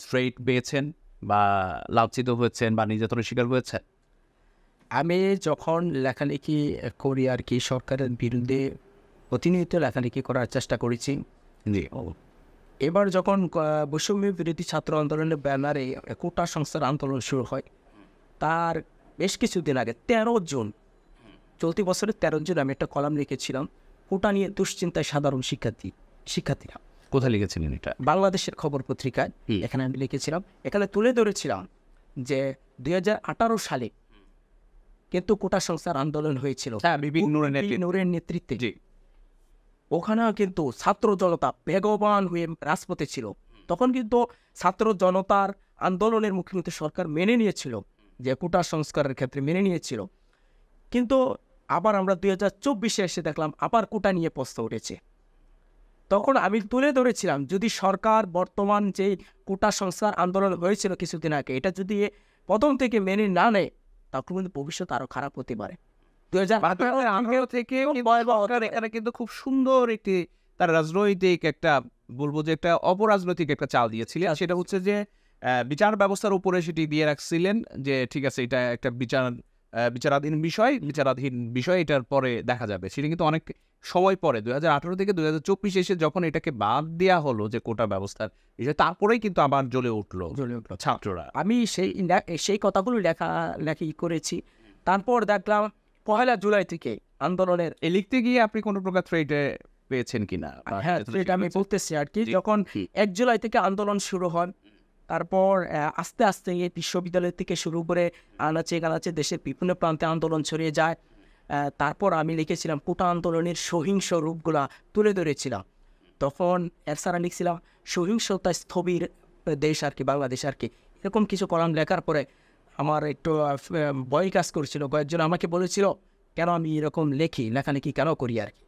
থ্রেট পেয়েছেন বা লাঞ্ছিত হয়েছেন বা নির্যাতনের শিকার হয়েছেন? আমি যখন লেখালেখি করি আর কি, সরকারের বিরুদ্ধে প্রতিনিয়ত লেখালেখি করার চেষ্টা করেছি। এবার যখন বৈষম্য বিরোধী ছাত্র আন্দোলনের ব্যানারে কোটা সংস্থার আন্দোলন শুরু হয়, তার বেশ কিছুদিন আগে 13 জুন, চলতি বছরের 13 জুন আমি একটা কলাম লিখেছিলাম কোটা নিয়ে দুশ্চিন্তায় সাধারণ শিক্ষার্থীরা। কোথায় লিখেছিলেন এটা? বাংলাদেশের খবর পত্রিকায়। এখানে আমি লিখেছিলাম, এখানে তুলে ধরেছিলাম যে 2018 সালে কিন্তু কোটা সংস্থার আন্দোলন হয়েছিল নূরের নেতৃত্বে। ওখানেও কিন্তু ছাত্র জনতা বেগবান হয়ে রাজপথে ছিল। তখন কিন্তু ছাত্র জনতার আন্দোলনের মুখে কিন্তু সরকার মেনে নিয়েছিল, যে কোটা সংস্কারের ক্ষেত্রে মেনে নিয়েছিল। কিন্তু আবার আমরা 2024-এ এসে দেখলাম আবার কোটা নিয়ে প্রশ্ন উঠেছে। তখন আমি তুলে ধরেছিলাম, যদি সরকার বর্তমান যে কোটা সংস্কার আন্দোলন হয়েছিল কিছুদিন আগে, এটা যদি প্রথম থেকে মেনে না নেয় তখন কিন্তু ভবিষ্যৎ আরো খারাপ হতে পারে। 2018 থেকে এখানে কিন্তু খুব সুন্দর একটি তার রাজনৈতিক একটা, বলবো যে একটা অপরাজনৈতিক একটা চাল দিয়েছিলেন। সেটা হচ্ছে যে বিচার ব্যবস্থার উপরে সেটি দিয়ে রাখছিলেন যে ঠিক আছে, এটা একটা বিচারাধীন বিষয়, এটার পরে দেখা যাবে। সেটা কিন্তু অনেক সময় পরে 2018 থেকে 2024 এসে যখন এটাকে বাদ দেওয়া হলো যে কোটা ব্যবস্থার বিষয়, তারপরেই কিন্তু আবার জ্বলে উঠলো ছাত্ররা। আমি সেই কথাগুলো লেখালেখি করেছি। তারপর দেখলাম 1 জুলাই থেকে আন্দোলনের লিখতে গিয়ে আপনি কোনো প্রকার থ্রেটে পেয়েছেন কিনা? হ্যাঁ, এটা আমি বলতেছি আর কি। যখন 1 জুলাই থেকে আন্দোলন শুরু হয়, তারপর আস্তে আস্তে বিশ্ববিদ্যালয় থেকে শুরু করে আনাচে কানাচে দেশের বিভিন্ন প্রান্তে আন্দোলন ছড়িয়ে যায়। তারপর আমি লিখেছিলাম কোটা আন্দোলনের সহিংস রূপগুলা তুলে ধরেছিলাম। তখন এছাড়া লিখছিলাম সহিংসতা স্থবির দেশ আর কি, বাংলাদেশ আর কি, এরকম কিছু কলাম লেখার পরে আমার একটু ভয় কাজ করছিল। কয়েকজন আমাকে বলেছিল কেন আমি এরকম লেখালেখি কেন করি আর কি,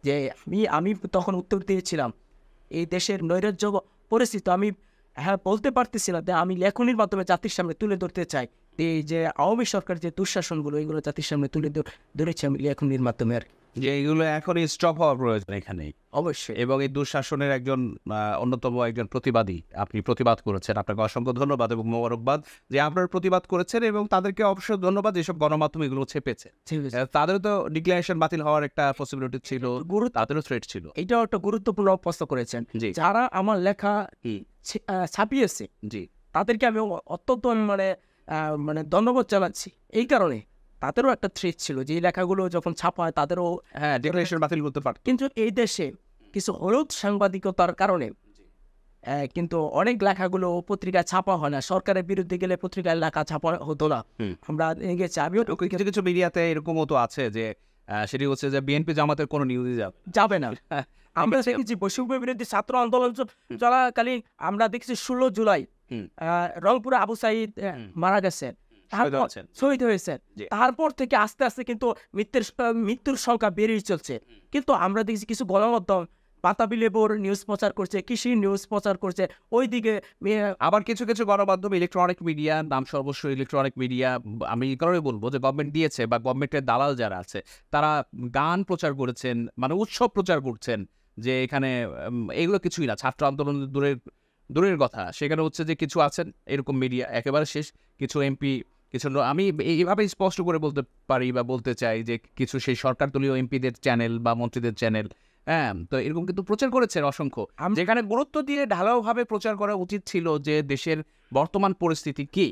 যে আমি তখন উত্তর দিয়েছিলাম এই দেশের নৈরাজ্য পরিস্থিতি আমি বলতে পারতেছিলাম যে আমি লেখনির মাধ্যমে জাতির সামনে তুলে ধরতে চাই এই যে আওয়ামী সরকার যে দুঃশাসনগুলো এইগুলো জাতির সামনে তুলে ধরেছি আমি লেখনির মাধ্যমে আর কি। যে এগুলো এখনই স্টপ হওয়া প্রয়োজন এখানেই অবশ্যই। এবং এই দুঃশাসনের একজন অন্যতম একজন প্রতিবাদী আপনি প্রতিবাদ করেছেন, আপনাকে অসংখ্য ধন্যবাদ এবং মোবারকবাদ যে আপনার প্রতিবাদ করেছেন এবং তাদেরকে অবশ্যই ধন্যবাদ যেসব গণমাধ্যম এগুলো ছেপেছে। তাদেরও তো ডিক্লারেশন বাতিল হওয়ার একটা পসিবিলিটি ছিল, তাদেরও থ্রেট ছিল, এটাও একটা গুরুত্বপূর্ণ প্রশ্ন করেছেন। যারা আমার লেখা ছাপিয়েছে জি তাদেরকে আমি অত্যন্ত মানে ধন্যবাদ জানাচ্ছি। এই কারণে তাদেরও একটা থ্রেট ছিল যে এই লেখাগুলো যখন ছাপা হয় তাদেরও ডিক্লারেশন বাতিল করতে পারত। কিন্তু এই দেশে কিছু হলুদ সাংবাদিকতার কারণে কিন্তু অনেক লেখাগুলো পত্রিকায় ছাপা হয় না। সরকারের বিরুদ্ধে গেলে পত্রিকায় লেখা ছাপা হতো না। আমরা গেছি, আমিও কিছু কিছু মিডিয়াতে এরকমও তো আছে যে সেটি হচ্ছে যে বিএনপি জামাতের কোনো নিউজই যাবে না। আমরা দেখেছি বৈষম্য বিরোধী ছাত্র আন্দোলন চলাকালীন আমরা দেখেছি 16 জুলাই রংপুরে আবু সাইদ মারা গেছেন, শহীদ হয়েছেন। তারপর থেকে আস্তে আস্তে কিন্তু মৃত্যুর সংখ্যা বেড়েই চলছে। কিন্তু আমরা দেখছি কিছু গণমাধ্যম বাতাবি লেবুর নিউজ প্রচার করছে, কৃষি নিউজ প্রচার করছে, ওইদিকে আবার কিছু কিছু গণমাধ্যম ইলেকট্রনিক মিডিয়া, নাম সর্বস্ব ইলেকট্রনিক মিডিয়া, আমি এই কারণে বলবো যে গভর্নমেন্ট দিয়েছে বা গভর্নমেন্টের দালাল যারা আছে তারা গান প্রচার করেছেন, মানে উৎসব প্রচার করছেন যে এখানে এগুলো কিছুই না, ছাত্র আন্দোলন দূরের কথা, সেখানে হচ্ছে যে কিছু আছেন এরকম মিডিয়া একেবারে শেষ, কিছু এমপি, কিছু আমি এইভাবে স্পষ্ট করে বলতে পারি বা বলতে চাই যে কিছু সেই সরকার দলীয় এমপিদের চ্যানেল বা মন্ত্রীদের চ্যানেল, হ্যাঁ, তো এরকম কিন্তু প্রচার করেছেন অসংখ্য, যেখানে গুরুত্ব দিয়ে ঢালাওভাবে প্রচার করা উচিত ছিল যে দেশের বর্তমান পরিস্থিতি কি,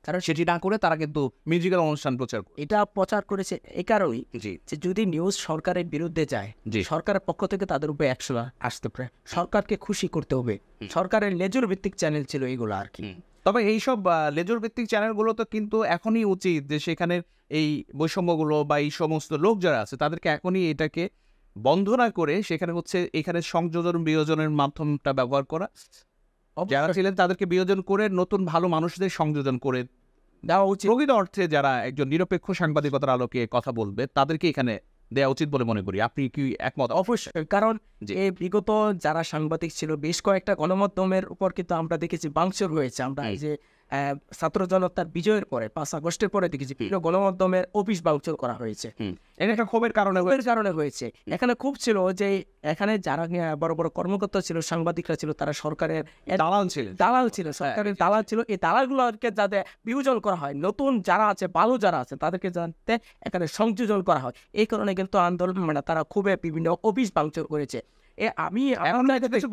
কারণ সেটি না করে তারা কিন্তু মিউজিক্যাল অনুষ্ঠান এটা প্রচার করেছে এই কারণেই যে যদি নিউজ সরকারের বিরুদ্ধে যায়, সরকারের পক্ষ থেকে তাদের উপরে অ্যাকশন আসতে পারে, সরকারকে খুশি করতে হবে। সরকারের লেজুর ভিত্তিক চ্যানেল ছিল এগুলো আর কি। তবে এইসব লেজুর ভিত্তিক চ্যানেলগুলো তো কিন্তু এখনই উচিত যে সেখানে এই বৈষম্যগুলো বা এই সমস্ত লোক যারা আছে তাদেরকে এখনই এটাকে বন্ধ না করে সেখানে হচ্ছে এখানে সংযোজন বিয়োজনের মাধ্যমটা ব্যবহার করা, যারা ছিলেন তাদেরকে বিয়োজন করে নতুন ভালো মানুষদের সংযোজন করে দেওয়া উচিত। প্রকৃত অর্থে যারা একজন নিরপেক্ষ সাংবাদিকতার আলোকে কথা বলবে তাদেরকে এখানে দেওয়া উচিত বলে মনে করি। আপনি কি একমত? অবশ্যই, কারণ এই বিগত যারা সাংবাদিক ছিল বেশ কয়েকটা গণমাধ্যমের উপর কিন্তু আমরা দেখেছি ভাঙচুর হয়েছে। আমরা এই যে ছাত্র জনতার বিজয়ের পরে 5 আগস্টের পরে দেখেছি বিভিন্ন গণমাধ্যমের অফিস ভাঙচুর করা হয়েছে। এটা একটা ক্ষোভের কারণে হয়েছে। এখানে খুব ছিল যে এখানে যারা বড় বড় কর্মকর্তা ছিল, সাংবাদিকরা ছিল, তারা সরকারের দালাল ছিল, সরকারের দালাল ছিল। এই দালালগুলোকে যাতে বিয়োজন করা হয়, নতুন যারা আছে, ভালো যারা আছে তাদেরকে যাতে এখানে সংযোজন করা হয়, এই কারণে কিন্তু আন্দোলন তারা খুবই বিভিন্ন অফিস ভাঙচুর করেছে। আমি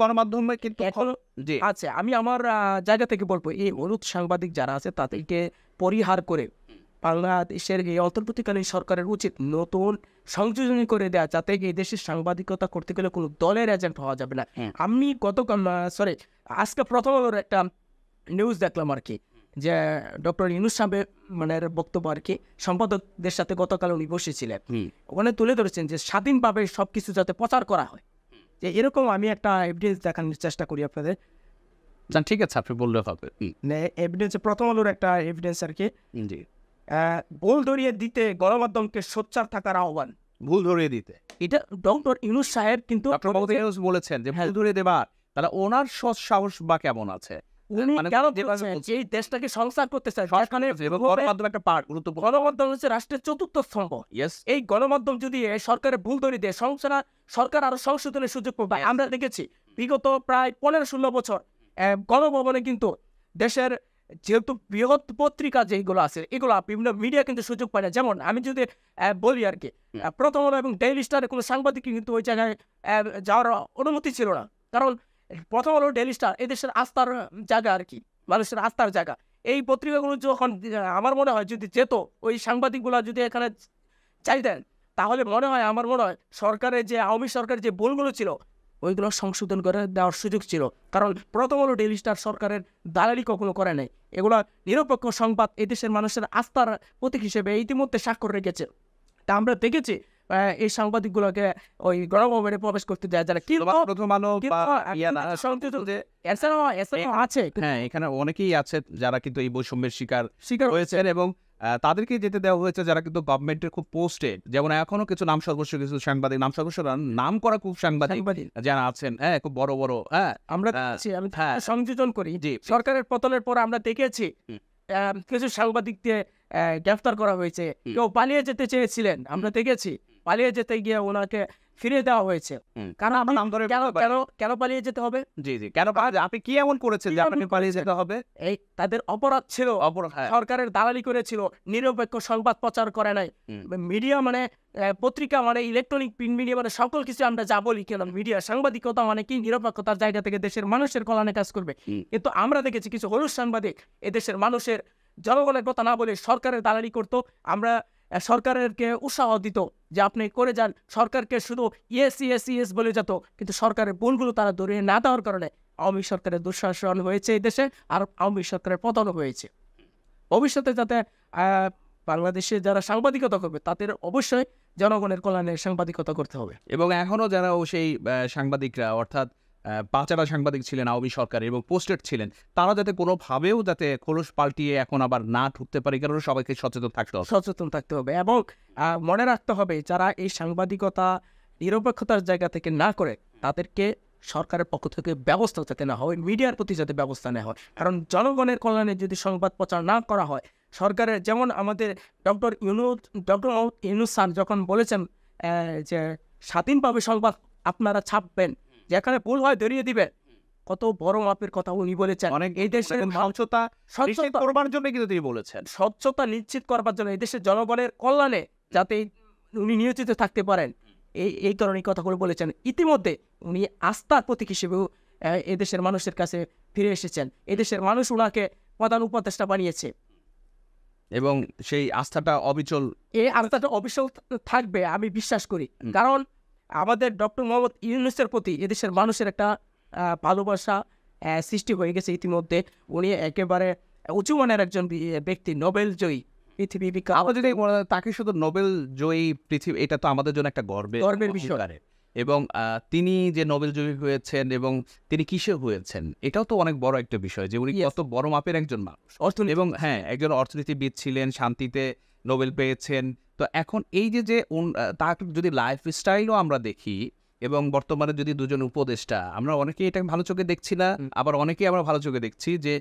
গণমাধ্যমে কিন্তু আছে, আমি আমার জায়গা থেকে বলবো এই হলুদ সাংবাদিক যারা আছে তাদেরকে পরিহার করে বাংলাদেশের এই অন্তর্বর্তীকালীন সরকারের উচিত নতুন সংযোজনী করে দেওয়া, যাতে এই দেশের সাংবাদিকতা করতে গেলে কোনো দলের এজেন্ট হওয়া যাবে না। আমি আজকে প্রথম আলোর একটা নিউজ দেখলাম আর কি, যে ডক্টর ইউনূস সাহেবের বক্তব্য আর কি, সম্পাদকদের সাথে গতকাল উনি বসেছিলেন, ওখানে তুলে ধরেছেন যে স্বাধীনভাবে সবকিছু যাতে প্রচার করা হয়, যে এরকম আমি একটা এভিডেন্স দেখানোর চেষ্টা করি আপনাদের। ঠিক আছে, আপনি বললে হবে। এভিডেন্স প্রথম আলোর একটা এভিডেন্স আর কি, ভুল ধরিয়ে দিতে গণমাধ্যমকে সোচ্চার থাকার আহ্বান। ভুল ধরিয়ে দিতে, এটা ডক্টর ইউনূস সাহেব কিন্তু বলেছেন যে ভুল ধরিয়ে দেবার, তাহলে ওনার সাহস বা কেমন আছে? এই দেশটাকে সংস্কার করতে চায়, গণমাধ্যম হচ্ছে রাষ্ট্রের চতুর্থ স্তম্ভ। এই গণমাধ্যম যদি সরকারের ভুল ধরিয়ে দেয়, সরকার আরো সংশোধনের সুযোগ পাবে। আমরা দেখেছি বিগত প্রায় 15-16 বছর গণভবনে কিন্তু দেশের যেহেতু বৃহৎ পত্রিকা যেগুলো আছে এগুলো বিভিন্ন মিডিয়া কিন্তু সুযোগ পায় না। যেমন আমি যদি বলি আর কি, প্রথম আলো এবং ডেইলি স্টারের কোনো সাংবাদিক কিন্তু ওই জায়গায় যাওয়ার অনুমতি ছিল না, কারণ প্রথম আলো ডেইলি স্টার এদেশের আস্থার জায়গা আর কি, মানুষের আস্থার জায়গা। এই পত্রিকাগুলো যখন আমার মনে হয় যদি যেত, ওই সাংবাদিকগুলো যদি এখানে চাইতেন, তাহলে আমার মনে হয় সরকারের যে আওয়ামী সরকারের যে ভুলগুলো ছিল ওইগুলো সংশোধন করে দেওয়ার সুযোগ ছিল। কারণ প্রথম আলো ডেইলি স্টার সরকারের দালালি কখনো করে নাই, এগুলো নিরপেক্ষ সংবাদ এদেশের মানুষের আস্থার প্রতীক হিসেবে ইতিমধ্যে স্বাক্ষর রেখেছে। তা আমরা দেখেছি এই সাংবাদিকগুলোকে ওই গণভবনে প্রবেশ করতে দেয় যারা কি প্রথম আলো বা আছে। হ্যাঁ, এখানে অনেকেই আছে যারা কিন্তু এই বৈষম্যের শিকার হয়েছেন এবং তাদেরকে যেতে দেওয়া হয়েছে যারা কিন্তু গভর্নমেন্টের খুব পোস্টেড, যেমন এখনো কিছু নাম সর্বস্ব কিছু সাংবাদিক, নাম সর্বস্ব নাম করা খুব সাংবাদিক যারা আছেন, হ্যাঁ, খুব বড় বড়, হ্যাঁ, আমরা সংযোজন করি। সরকারের পতনের পর আমরা দেখেছি কিছু সাংবাদিককে গ্রেফতার করা হয়েছে, কেউ পালিয়ে যেতে চেয়েছিলেন, আমরা দেখেছি পালিয়ে যেতে গিয়ে ওনাকে ফিরিয়ে দেওয়া হয়েছে। কারণ কেন পালিয়ে যেতে হবে? জি জি, কেন আপনি কি এমন করেছেন যে আপনাকে পালিয়ে যেতে হবে? এই তাদের অপরাধ ছিল, সরকারের দালালি করেছিল, নিরপেক্ষ সংবাদ প্রচার করে নাই। মিডিয়া মানে পত্রিকা মানে ইলেকট্রনিক প্রিন্ট মিডিয়া মানে সকল কিছু আমরা যা বলি কেন, মিডিয়া সাংবাদিকতা মানে কি নিরপেক্ষতার জায়গা থেকে দেশের মানুষের কল্যাণে কাজ করবে। কিন্তু আমরা দেখেছি কিছু হলুদ সাংবাদিক এদেশের মানুষের জনগণের কথা না বলে সরকারের দালালি করতো। আমরা সরকারকে উৎসাহ দিত যে আপনি করে যান, সরকারকে শুধু ইয়েস বলে যেত, কিন্তু সরকারের ভুলগুলো তারা ধরিয়ে না দেওয়ার কারণে আওয়ামী সরকারের দুঃশাসন হয়েছে এই দেশে, আর আওয়ামী সরকারের পতনও হয়েছে। ভবিষ্যতে যাতে বাংলাদেশে যারা সাংবাদিকতা করবে তাদের অবশ্যই জনগণের কল্যাণে সাংবাদিকতা করতে হবে। এবং এখনও যারা সেই সাংবাদিকরা অর্থাৎ পাচারা সাংবাদিক ছিলেন আওয়ামী সরকার এবং পোস্টেড ছিলেন, তারা যাতে কোনোভাবেও যাতে খোলস পাল্টিয়ে এখন আবার না ঢুকতে পারে, কারণে সবাইকে সচেতন থাকতে হবে। এবং মনে রাখতে হবে যারা এই সাংবাদিকতা নিরপেক্ষতার জায়গা থেকে না করে তাদেরকে সরকারের পক্ষ থেকে ব্যবস্থা যাতে না হয়, মিডিয়ার প্রতি যাতে ব্যবস্থা নেওয়া হয়। কারণ জনগণের কল্যাণে যদি সংবাদ প্রচার না করা হয়, সরকারের যেমন আমাদের ডক্টর ইউনূস স্যার যখন বলেছেন যে স্বাধীনভাবে সংবাদ আপনারা ছাপবেন, যেখানে ভুল হয় ধরিয়ে দিবেন, কত বড় মাপের কথা উনি বলেছেন। অনেক এই দেশের স্বচ্ছতা করবার জন্য কিন্তু তিনি বলেছেন, স্বচ্ছতা নিশ্চিত করবার জন্য এই দেশের জনগণের কল্যাণে যাতে উনি নিয়োজিত থাকতে পারেন, এই কারণে কথাগুলো বলেছেন। ইতিমধ্যে উনি আস্থার প্রতীক হিসেবেও এদেশের মানুষের কাছে ফিরে এসেছেন। এদেশের মানুষ ওনাকে প্রধান উপদেষ্টা বানিয়েছে এবং সেই আস্থাটা অবিচল থাকবে আমি বিশ্বাস করি। কারণ আমাদের ডক্টর মোহাম্মদ ইউনূসের প্রতি এদেশের মানুষের একটা ভালোবাসা সৃষ্টি হয়ে গেছে ইতিমধ্যে। উনি একেবারে উঁচু মানের একজন ব্যক্তি, নোবেল জয়ী, পৃথিবী বিখ্যাত। আমরা যদি তাকে শুধু নোবেল জয়ী পৃথিবী, এটা তো আমাদের জন্য একটা গর্বের বিষয়। এবং তিনি যে নোবেল জয়ী হয়েছেন এবং তিনি কিসে হয়েছেন, এটাও তো অনেক বড় একটা বিষয় যে উনি কত বড় মাপের একজন মানুষ, এবং হ্যাঁ, একজন অর্থনীতিবিদ ছিলেন, শান্তিতে নোবেল পেয়েছেন। তো এখন এই যে তার যদি লাইফ স্টাইলও আমরা দেখি এবং বর্তমানে যদি দুজন উপদেষ্টা, আমরা অনেকেই এটা ভালো চোখে দেখছি না, আবার অনেকেই আমরা ভালো চোখে দেখছি যে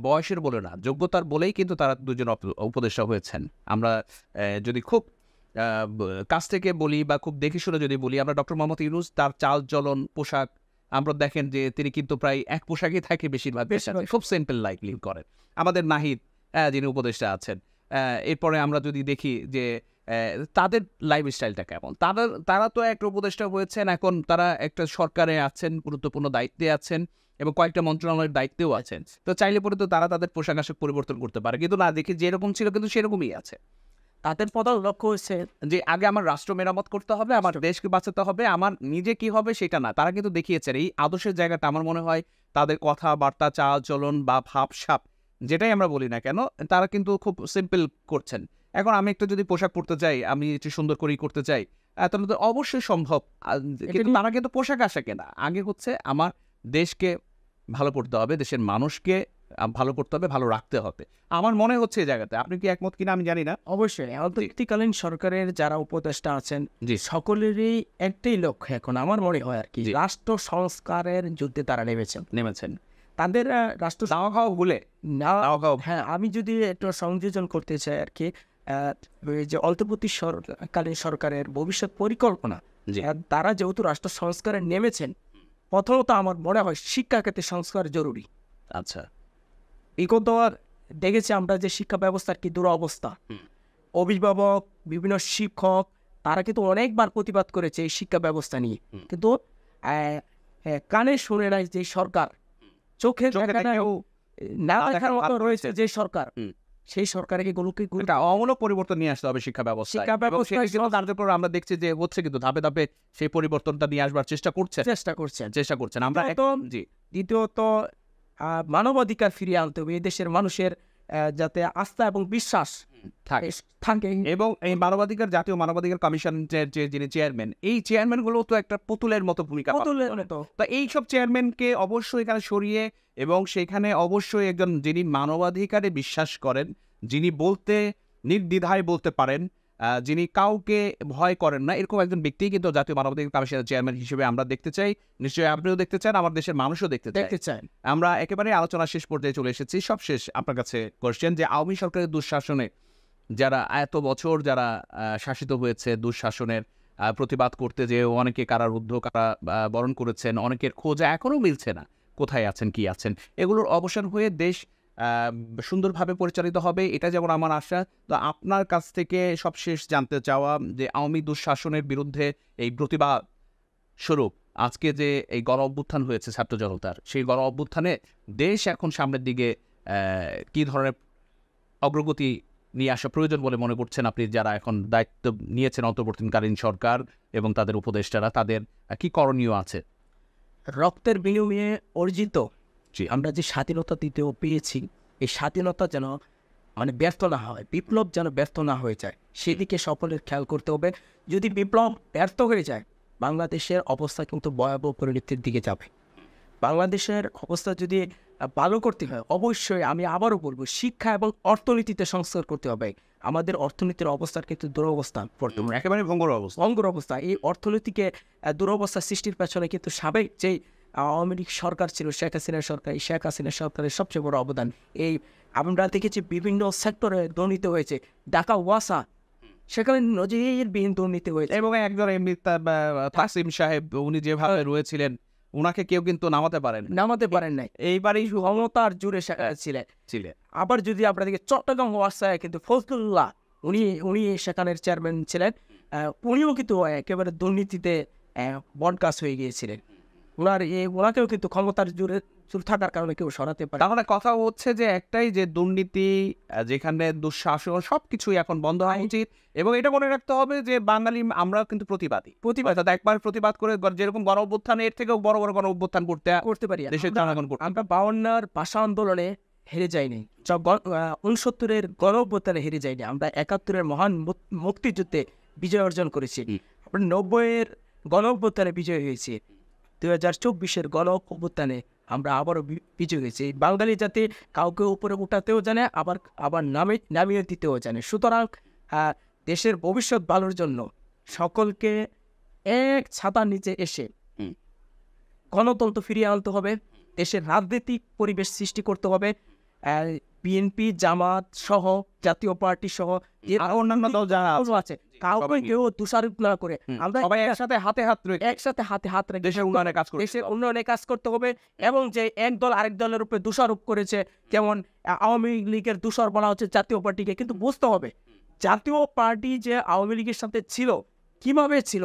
বয়সের বলে না, যোগ্যতার বলেই কিন্তু তারা দুজন উপদেষ্টা হয়েছেন। আমরা যদি খুব কাছ থেকে বলি বা খুব দেখে শুনে যদি বলি, আমরা ডক্টর মোহাম্মদ ইউনূস, তার চাল চলন, পোশাক, আমরা দেখেন যে তিনি কিন্তু প্রায় এক পোশাকেই থাকে বেশিরভাগ, খুব সিম্পল লাইফ লিভ করেন। আমাদের নাহিদ যিনি উপদেষ্টা আছেন, এরপরে আমরা যদি দেখি যে তাদের লাইফস্টাইলটা কেমন, তারা তো একটা উপদেষ্টা হয়েছেন, এখন তারা একটা সরকারে আছেন, গুরুত্বপূর্ণ দায়িত্বে আছেন এবং কয়েকটা মন্ত্রণালয়ের দায়িত্বেও আছেন। তো চাইলে পরে তো তারা তাদের পোশাক আশাক পরিবর্তন করতে পারে, কিন্তু না, দেখি যেরকম ছিল কিন্তু সেরকমই আছে। তাদের প্রধান লক্ষ্য হচ্ছে যে আগে আমার রাষ্ট্র মেরামত করতে হবে, আমার দেশকে বাঁচাতে হবে, আমার নিজে কি হবে সেটা না। তারা কিন্তু দেখিয়েছেন এই আদর্শের জায়গাটা, আমার মনে হয় তাদের কথাবার্তা, চাল চলন বা ভাবসাব, যেটাই আমরা বলি না কেন, তারা কিন্তু খুব সিম্পল করছেন। এখন আমি একটু যদি পোশাক পরতে চাই, আমি একটু সুন্দর করেই করতে চাই, তাহলে তো অবশ্যই সম্ভব, কিন্তু তারা কিন্তু পোশাক আশাকে না, আগে হচ্ছে আমার দেশকে ভালো করতে হবে, দেশের মানুষকে ভালো করতে হবে, ভালো রাখতে হবে। আমার মনে হচ্ছে এই জায়গাতে, আপনি কি একমত কিনা আমি জানি না। অবশ্যই অন্তর্বর্তীকালীন সরকারের যারা উপদেষ্টা আছেন সকলেরই একটাই লক্ষ্য এখন আমার মনে হয় আর কি, রাষ্ট্র সংস্কারের যুদ্ধে তারা নেমেছেন। তাদের রাষ্ট্র দাওয়া খাওয়া ভুলে হ্যাঁ, আমি যদি একটু সংযোজন করতে চাই আর কি, যে অন্তর্বর্তীকালীন সরকারের ভবিষ্যৎ পরিকল্পনা, তারা যেহেতু রাষ্ট্র সংস্কারে নেমেছেন, প্রথমত আমার মনে হয় শিক্ষা ক্ষেত্রে সংস্কার জরুরি। আচ্ছা, বিগত দেখেছি আমরা যে শিক্ষা ব্যবস্থার কি দুরবস্থা, অভিভাবক, বিভিন্ন শিক্ষক, তারা কিন্তু অনেকবার প্রতিবাদ করেছে এই শিক্ষা ব্যবস্থা নিয়ে, কিন্তু কানে শুনে নাই যে সরকার, চোখে না দেখার মতো রয়েছে যে সরকার, সেই সরকারকে অমূলক পরিবর্তন নিয়ে আসতে হবে শিক্ষা ব্যবস্থা। আমরা দেখছি যে হচ্ছে, কিন্তু ধাপে ধাপে সেই পরিবর্তনটা নিয়ে আসবার চেষ্টা করছেন আমরা। দ্বিতীয়ত মানবাধিকার ফিরিয়ে আনতে হবে, এই দেশের মানুষের যাতে আস্থা এবং বিশ্বাস থাকে। এবং এই জাতীয় মানবাধিকার কমিশনের যিনি চেয়ারম্যান, এই চেয়ারম্যানগুলো তো একটা পুতুলের মতো ভূমিকা পালন করে। তো এইসব চেয়ারম্যানকে অবশ্যই এখানে সরিয়ে, এবং সেখানে অবশ্যই একজন যিনি মানবাধিকারে বিশ্বাস করেন, যিনি নির্দ্বিধায় বলতে পারেন, যিনি কাউকে ভয় করেন না, এরকম একজন ব্যক্তি কিন্তু জাতীয় মানবাধিকার কমিশনের চেয়ারম্যান হিসেবে আমরা দেখতে চাই। নিশ্চয়ই আপনিও দেখতে চান, আমার দেশের মানুষও দেখতে চান। আমরা একেবারে আলোচনা শেষ পর্যায়ে চলে এসেছি। সবশেষ আপনার কাছে কোশ্চেন, যে আওয়ামী সরকারের দুঃশাসনে যারা এত বছর যারা শাসিত হয়েছে, দুঃশাসনের প্রতিবাদ করতে যে অনেকে কারারুদ্ধ, বরণ করেছেন, অনেকের খোঁজ এখনও মিলছে না, কোথায় আছেন, কি আছেন, এগুলোর অবসান হয়ে দেশ সুন্দরভাবে পরিচালিত হবে, এটা যেমন আমার আশা। তো আপনার কাছ থেকে সবশেষ জানতে চাওয়া, যে আওয়ামী দুঃশাসনের বিরুদ্ধে এই প্রতিবাদ স্বরূপ আজকে যে এই গণ অভ্যুত্থান হয়েছে ছাত্র জনতার, সেই গণ অভ্যুত্থানে দেশ এখন সামনের দিকে কি ধরনের অগ্রগতি নিয়ে আসা প্রয়োজন বলে মনে করছেন আপনি, যারা এখন দায়িত্ব নিয়েছেন অন্তর্বর্তীকালীন সরকার এবং তাদের উপদেষ্টারা, তাদের কি করণীয় আছে? রক্তের বিনিময়ে অর্জিত আমরা যে স্বাধীনতা দ্বিতীয় পেয়েছি, এই স্বাধীনতা যেন ব্যর্থ না হয়, বিপ্লব যেন ব্যর্থ না হয়ে যায়, সেদিকে সকলের খেয়াল করতে হবে। যদি বিপ্লব ব্যর্থ হয়ে যায়, বাংলাদেশের অবস্থা কিন্তু ভয়াবহ পরিণতির দিকে যাবে। বাংলাদেশের অবস্থা যদি ভালো করতে হয়, অবশ্যই আমি আবারও বলবো, শিক্ষা এবং অর্থনীতিতে সংস্কার করতে হবে। আমাদের অর্থনীতির অবস্থার কিন্তু দুরবস্থা, একেবারে ভঙ্গুর অবস্থা। এই অর্থনীতিকে দুরবস্থা সৃষ্টির পেছনে কিন্তু সাবেক যেই আওয়ামী লীগ সরকার ছিল, শেখ হাসিনার সরকার, এই শেখ হাসিনা সরকারের সবচেয়ে বড় অবদান। এই আমরা দেখেছি বিভিন্ন সেক্টরে দুর্নীতি হয়েছে। ঢাকা ওয়াসা, সেখানে নজিরবিহীন দুর্নীতি হয়েছে। এবং একজন এমনি তাসিম সাহেব, উনি যেভাবে রয়েছিলেন, ওনাকে কেউ কিন্তু নামাতে পারেন নাই। এইবারই ক্ষমতার জুড়ে ছিলেন। আবার যদি আমরা দেখি চট্টগ্রাম ওয়াসায় কিন্তু ফজলুল্লাহ, উনি সেখানের চেয়ারম্যান ছিলেন, উনিও কিন্তু একেবারে দুর্নীতিতে বনকাস হয়ে গিয়েছিলেন। ওনাকেও কিন্তু ক্ষমতার জুড়ে থাকার কারণে কেউ সরাতে পারে। তাহলে কথা হচ্ছে যে একটাই, যে দুর্নীতি, যেখানে দুঃশাসন, সবকিছুই এখন বন্ধ হওয়া উচিত। এবং এটা মনে রাখতে হবে যে বাঙালি আমরা কিন্তু প্রতিবাদী, একবার প্রতিবাদ করে, যেরকম গণ অভ্যুত্থান, এর থেকেও বড় বড় গণ অভ্যুত্থান করতে পারি দেশের জনগণ। আমরা 52-র ভাষা আন্দোলনে হেরে যাইনি, 69-এর গণ অভ্যুত্থানে হেরে যাইনি, আমরা 71-এর মহান মুক্তিযুদ্ধে বিজয় অর্জন করেছি, আমরা 90-এর গণ অভ্যুত্থানে বিজয় হয়েছি, 2024-এর গণ অভ্যুত্থানে আমরা আবারও বিজয় হয়েছি। বাঙালি জাতি কাউকে উপরে উঠাতেও জানে, আবার নামিয়ে দিতেও জানে। সুতরাং দেশের ভবিষ্যৎ ভালোর জন্য সকলকে এক ছাতার নিচে এসে গণতন্ত্র ফিরিয়ে আনতে হবে, দেশের রাজনৈতিক পরিবেশ সৃষ্টি করতে হবে। বিএনপি, জামাত সহ, জাতীয় পার্টি সহ অন্যান্য দল যারা আছে, কাউকে কেউ দোষারোপ না করে আমরা সবাই একসাথে হাতে হাত রেখে দেশের উন্নয়নে কাজ করতে হবে। এবং যে এক দল আরেক দলের উপরে দোষারোপ করেছে, যেমন আওয়ামী লীগের দোষর বলা হচ্ছে জাতীয় পার্টিকে, কিন্তু বুঝতে হবে জাতীয় পার্টি যে আওয়ামী লীগের সাথে ছিল, কিভাবে ছিল,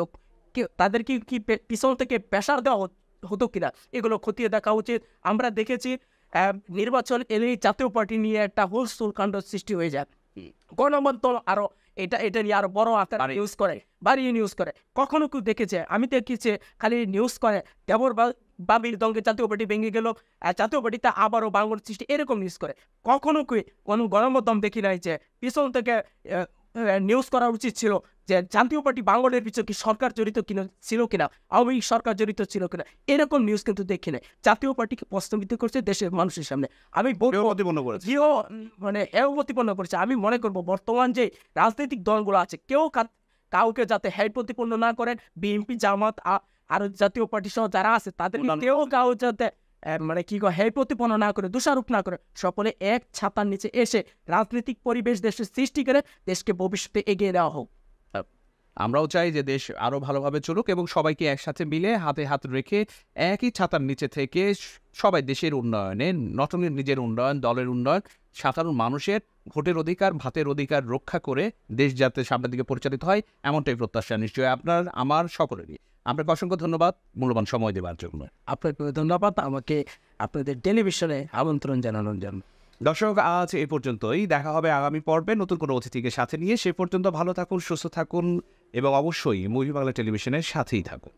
তাদের কি পিছন থেকে প্রেসার দেওয়া হতো কিনা, এগুলো খতিয়ে দেখা উচিত। আমরা দেখেছি নির্বাচন এলেই জাতীয় পার্টি নিয়ে একটা হোলসুল কাণ্ড সৃষ্টি হয়ে যায়, গণমাধ্যম আরো এটা নিয়ে আরো বড় আকার বাড়িয়ে নিউজ করে। কখনো কেউ দেখেছে? আমি দেখেছি খালি নিউজ করে দেবর বাবির দঙ্গে জাতীয় পার্টি ভেঙে গেল, জাতীয় পার্টিতে আবারও বাংলার সৃষ্টি, এরকম নিউজ করে। কখনো কোনো গণমাধ্যম দেখি নাই যে পিছন থেকে নিউজ করা উচিত ছিল যে জাতীয় পার্টি বাংলার পিছনে কি সরকার জড়িত ছিল কিনা, আওয়ামী লীগ সরকার জড়িত ছিল কিনা, এরকম নিউজ কিন্তু দেখি নাই। জাতীয় পার্টিকে প্রশ্নবিদ্ধ করছে দেশের মানুষের সামনে, আমি প্রতিপন্ন করেছে। আমি মনে করবো বর্তমান যে রাজনৈতিক দলগুলো আছে, কেউ কাউকে যাতে হেয় প্রতিপন্ন না করেন, বিএনপি, জামাত আর জাতীয় পার্টি সহ যারা আছে, তাদের কেউ যাতে হেয় প্রতিপন্ন না করে, দোষারোপ না করে, সকলে এক ছাতার নিচে এসে রাজনৈতিক পরিবেশ দেশের সৃষ্টি করে দেশকে ভবিষ্যতে এগিয়ে নেওয়া হোক। আমরাও চাই যে দেশ আরো ভালোভাবে চলুক, এবং সবাইকে একসাথে মিলে হাতে হাত রেখে একই ছাতার নিচে থেকে সবাই দেশের উন্নয়নে, নট অনলি নিজের উন্নয়ন, দলের উন্নয়ন, সাধারণ মানুষের ভোটের অধিকার, ভাতের অধিকার রক্ষা করে দেশ যাতে সামনের দিকে পরিচালিত হয়, এমনটাই প্রত্যাশা নিশ্চয়ই আপনার আমার সকলেরই। আপনাকে অসংখ্য ধন্যবাদ মূল্যবান সময় দেওয়ার জন্য। আপনাকে ধন্যবাদ আমাকে আপনাদের টেলিভিশনে আমন্ত্রণ জানানোর জন্য। দর্শক, আজ এ পর্যন্তই। দেখা হবে আগামী পর্বে নতুন কোনো অতিথিকে সাথে নিয়ে। সে পর্যন্ত ভালো থাকুন, সুস্থ থাকুন এবং অবশ্যই মুভি বাংলা টেলিভিশনের সাথেই থাকুন।